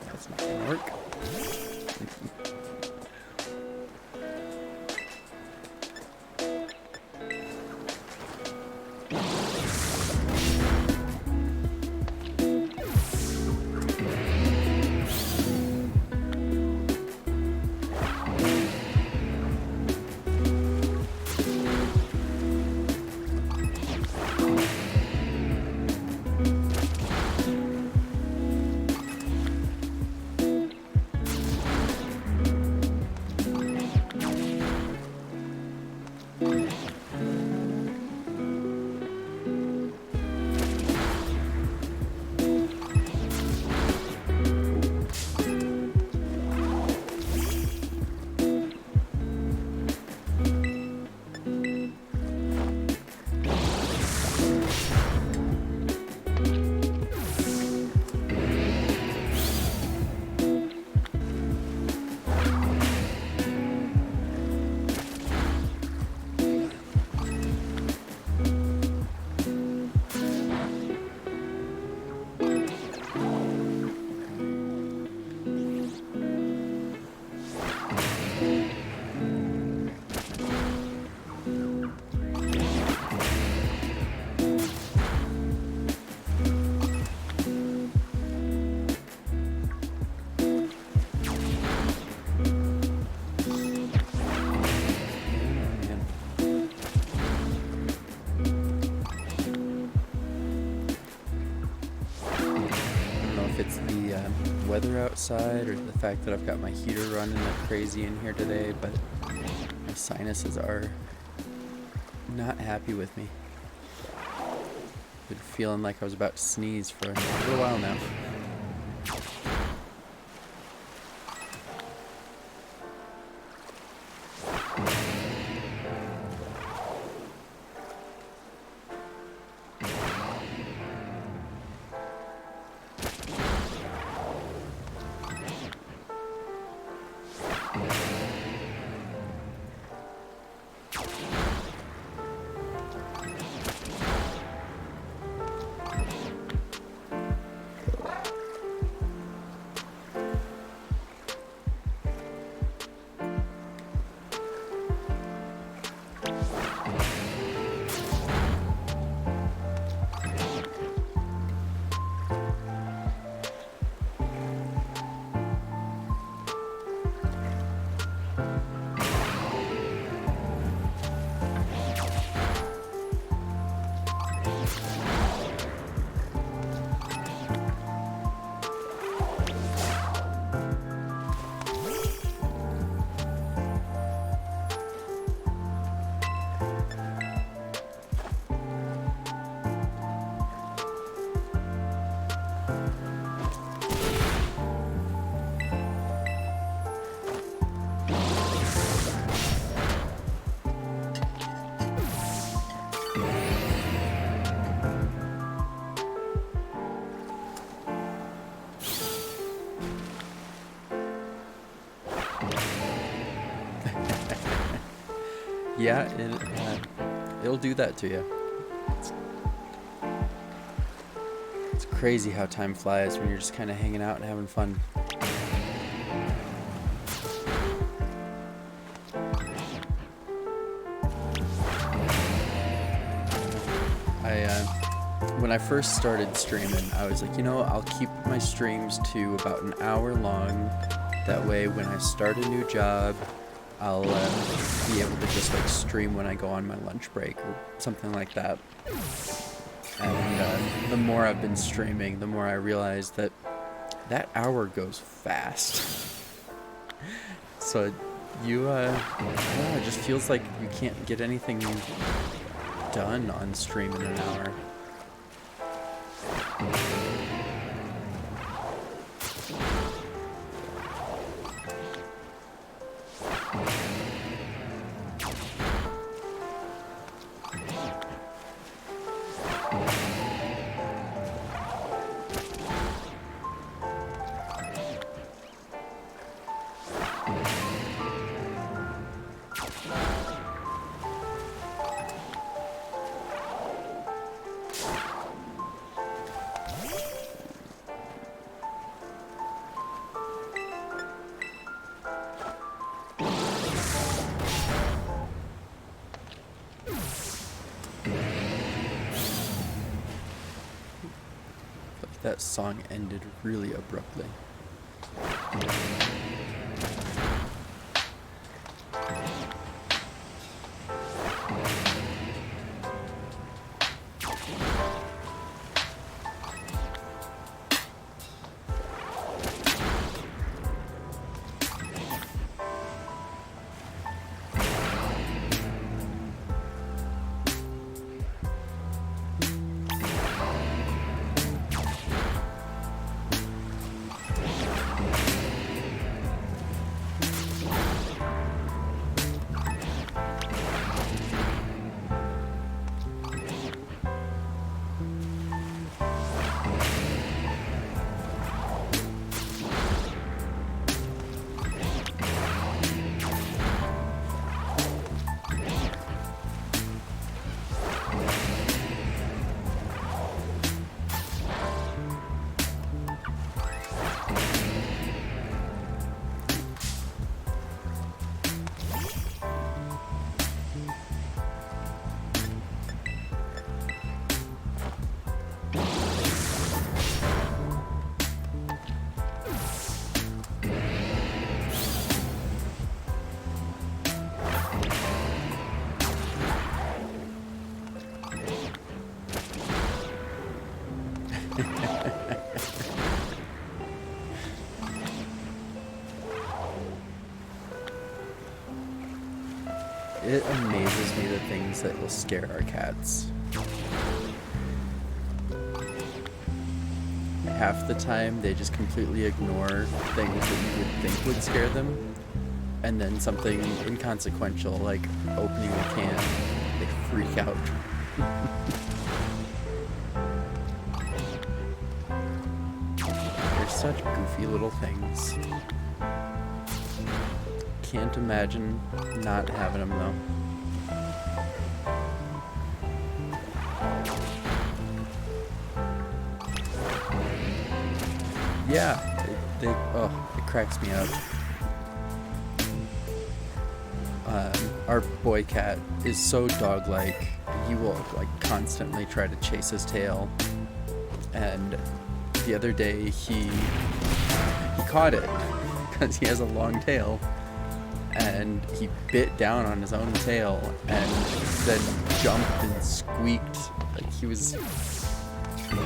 That's not gonna work. weather outside or the fact that I've got my heater running like crazy in here today, but my sinuses are not happy with me. Been feeling like I was about to sneeze for a little while now. Yeah, it'll do that to you. It's crazy how time flies when you're just kind of hanging out and having fun. When I first started streaming, I was like, I'll keep my streams to about an hour long. That way, when I start a new job, I'll be able to just like stream when I go on my lunch break or something like that. And the more I've been streaming, the more I realize that hour goes fast. So I don't know, it just feels like you can't get anything done on stream in an hour. That song ended really abruptly. It amazes me the things that will scare our cats. Half the time, they just completely ignore things that you would think would scare them. And then something inconsequential, like opening a can, they freak out. They're such goofy little things. Can't imagine not having them though. Yeah, it cracks me up. Our boy cat is so dog-like. He will like constantly try to chase his tail. And the other day he caught it because he has a long tail, and he bit down on his own tail and then jumped and squeaked like he was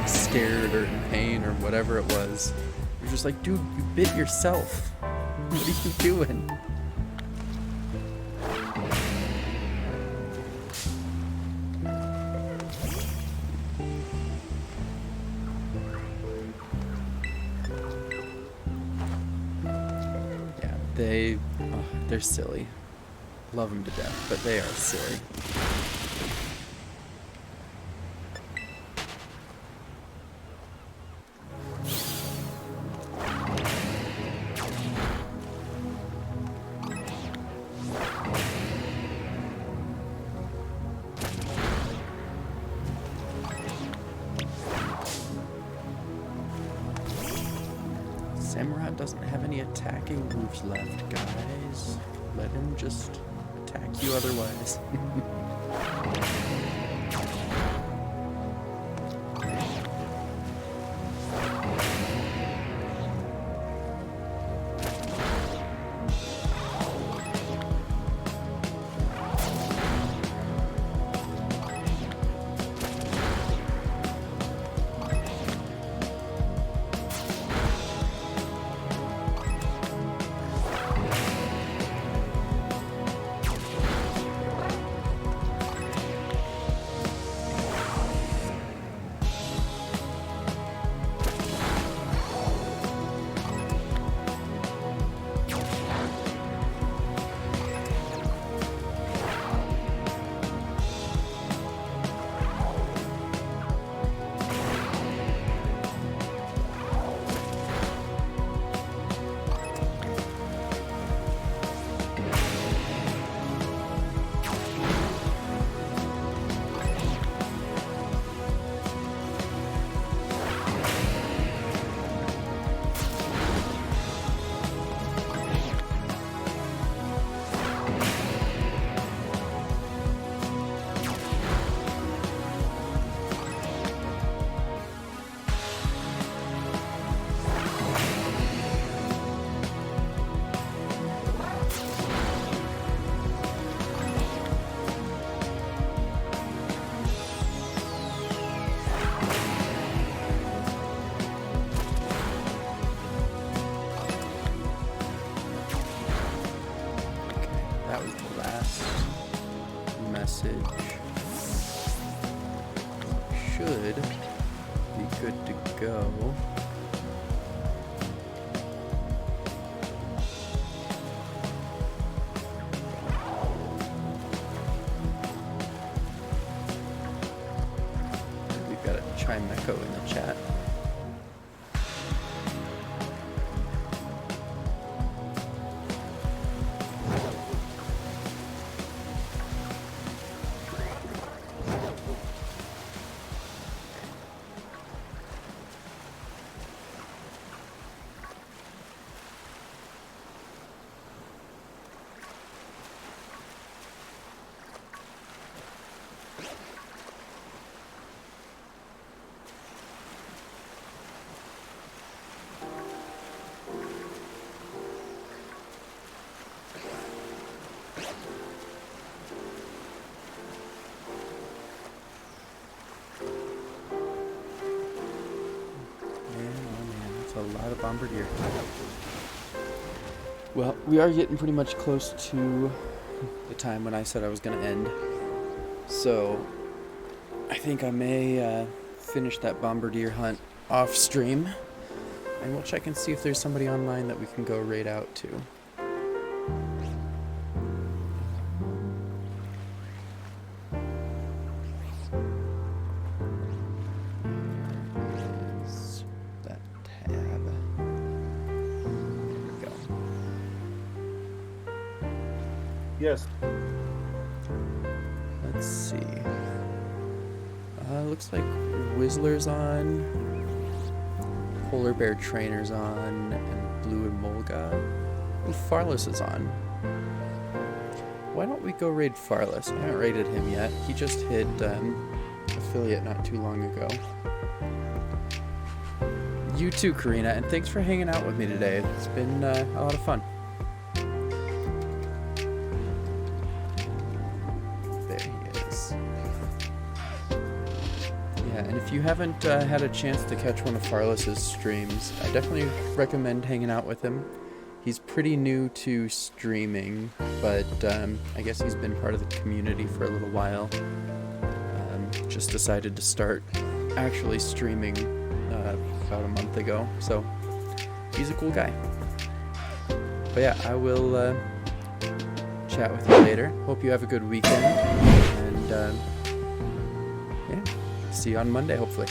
scared or in pain or whatever it was. You're just like, dude, you bit yourself. What are you doing? Yeah, they're silly. Love them to death, but they are silly. Samurott doesn't have any attacking moves left, guys. Let him just attack you otherwise. Should be good to go. We've got a Chimeco in the chat. A lot of bombardier. Well, we are getting pretty much close to the time when I said I was going to end. So I think I may finish that bombardier hunt off stream, and we'll check and see if there's somebody online that we can go raid out to. Is that tab? There we go. Yes. Let's see. Looks like Whistler's on, Polar Bear Trainer's on, and Blue and Molga. Ooh, Farless is on. Why don't we go raid Farless? I haven't raided him yet. He just hit affiliate not too long ago. You too, Karina, and thanks for hanging out with me today. It's been a lot of fun. There he is. Yeah, and if you haven't had a chance to catch one of Farless's streams, I definitely recommend hanging out with him. He's pretty new to streaming, but I guess he's been part of the community for a little while. Just decided to start actually streaming about a month ago, so he's a cool guy. But yeah, I will chat with you later. Hope you have a good weekend, and yeah, see you on Monday, hopefully.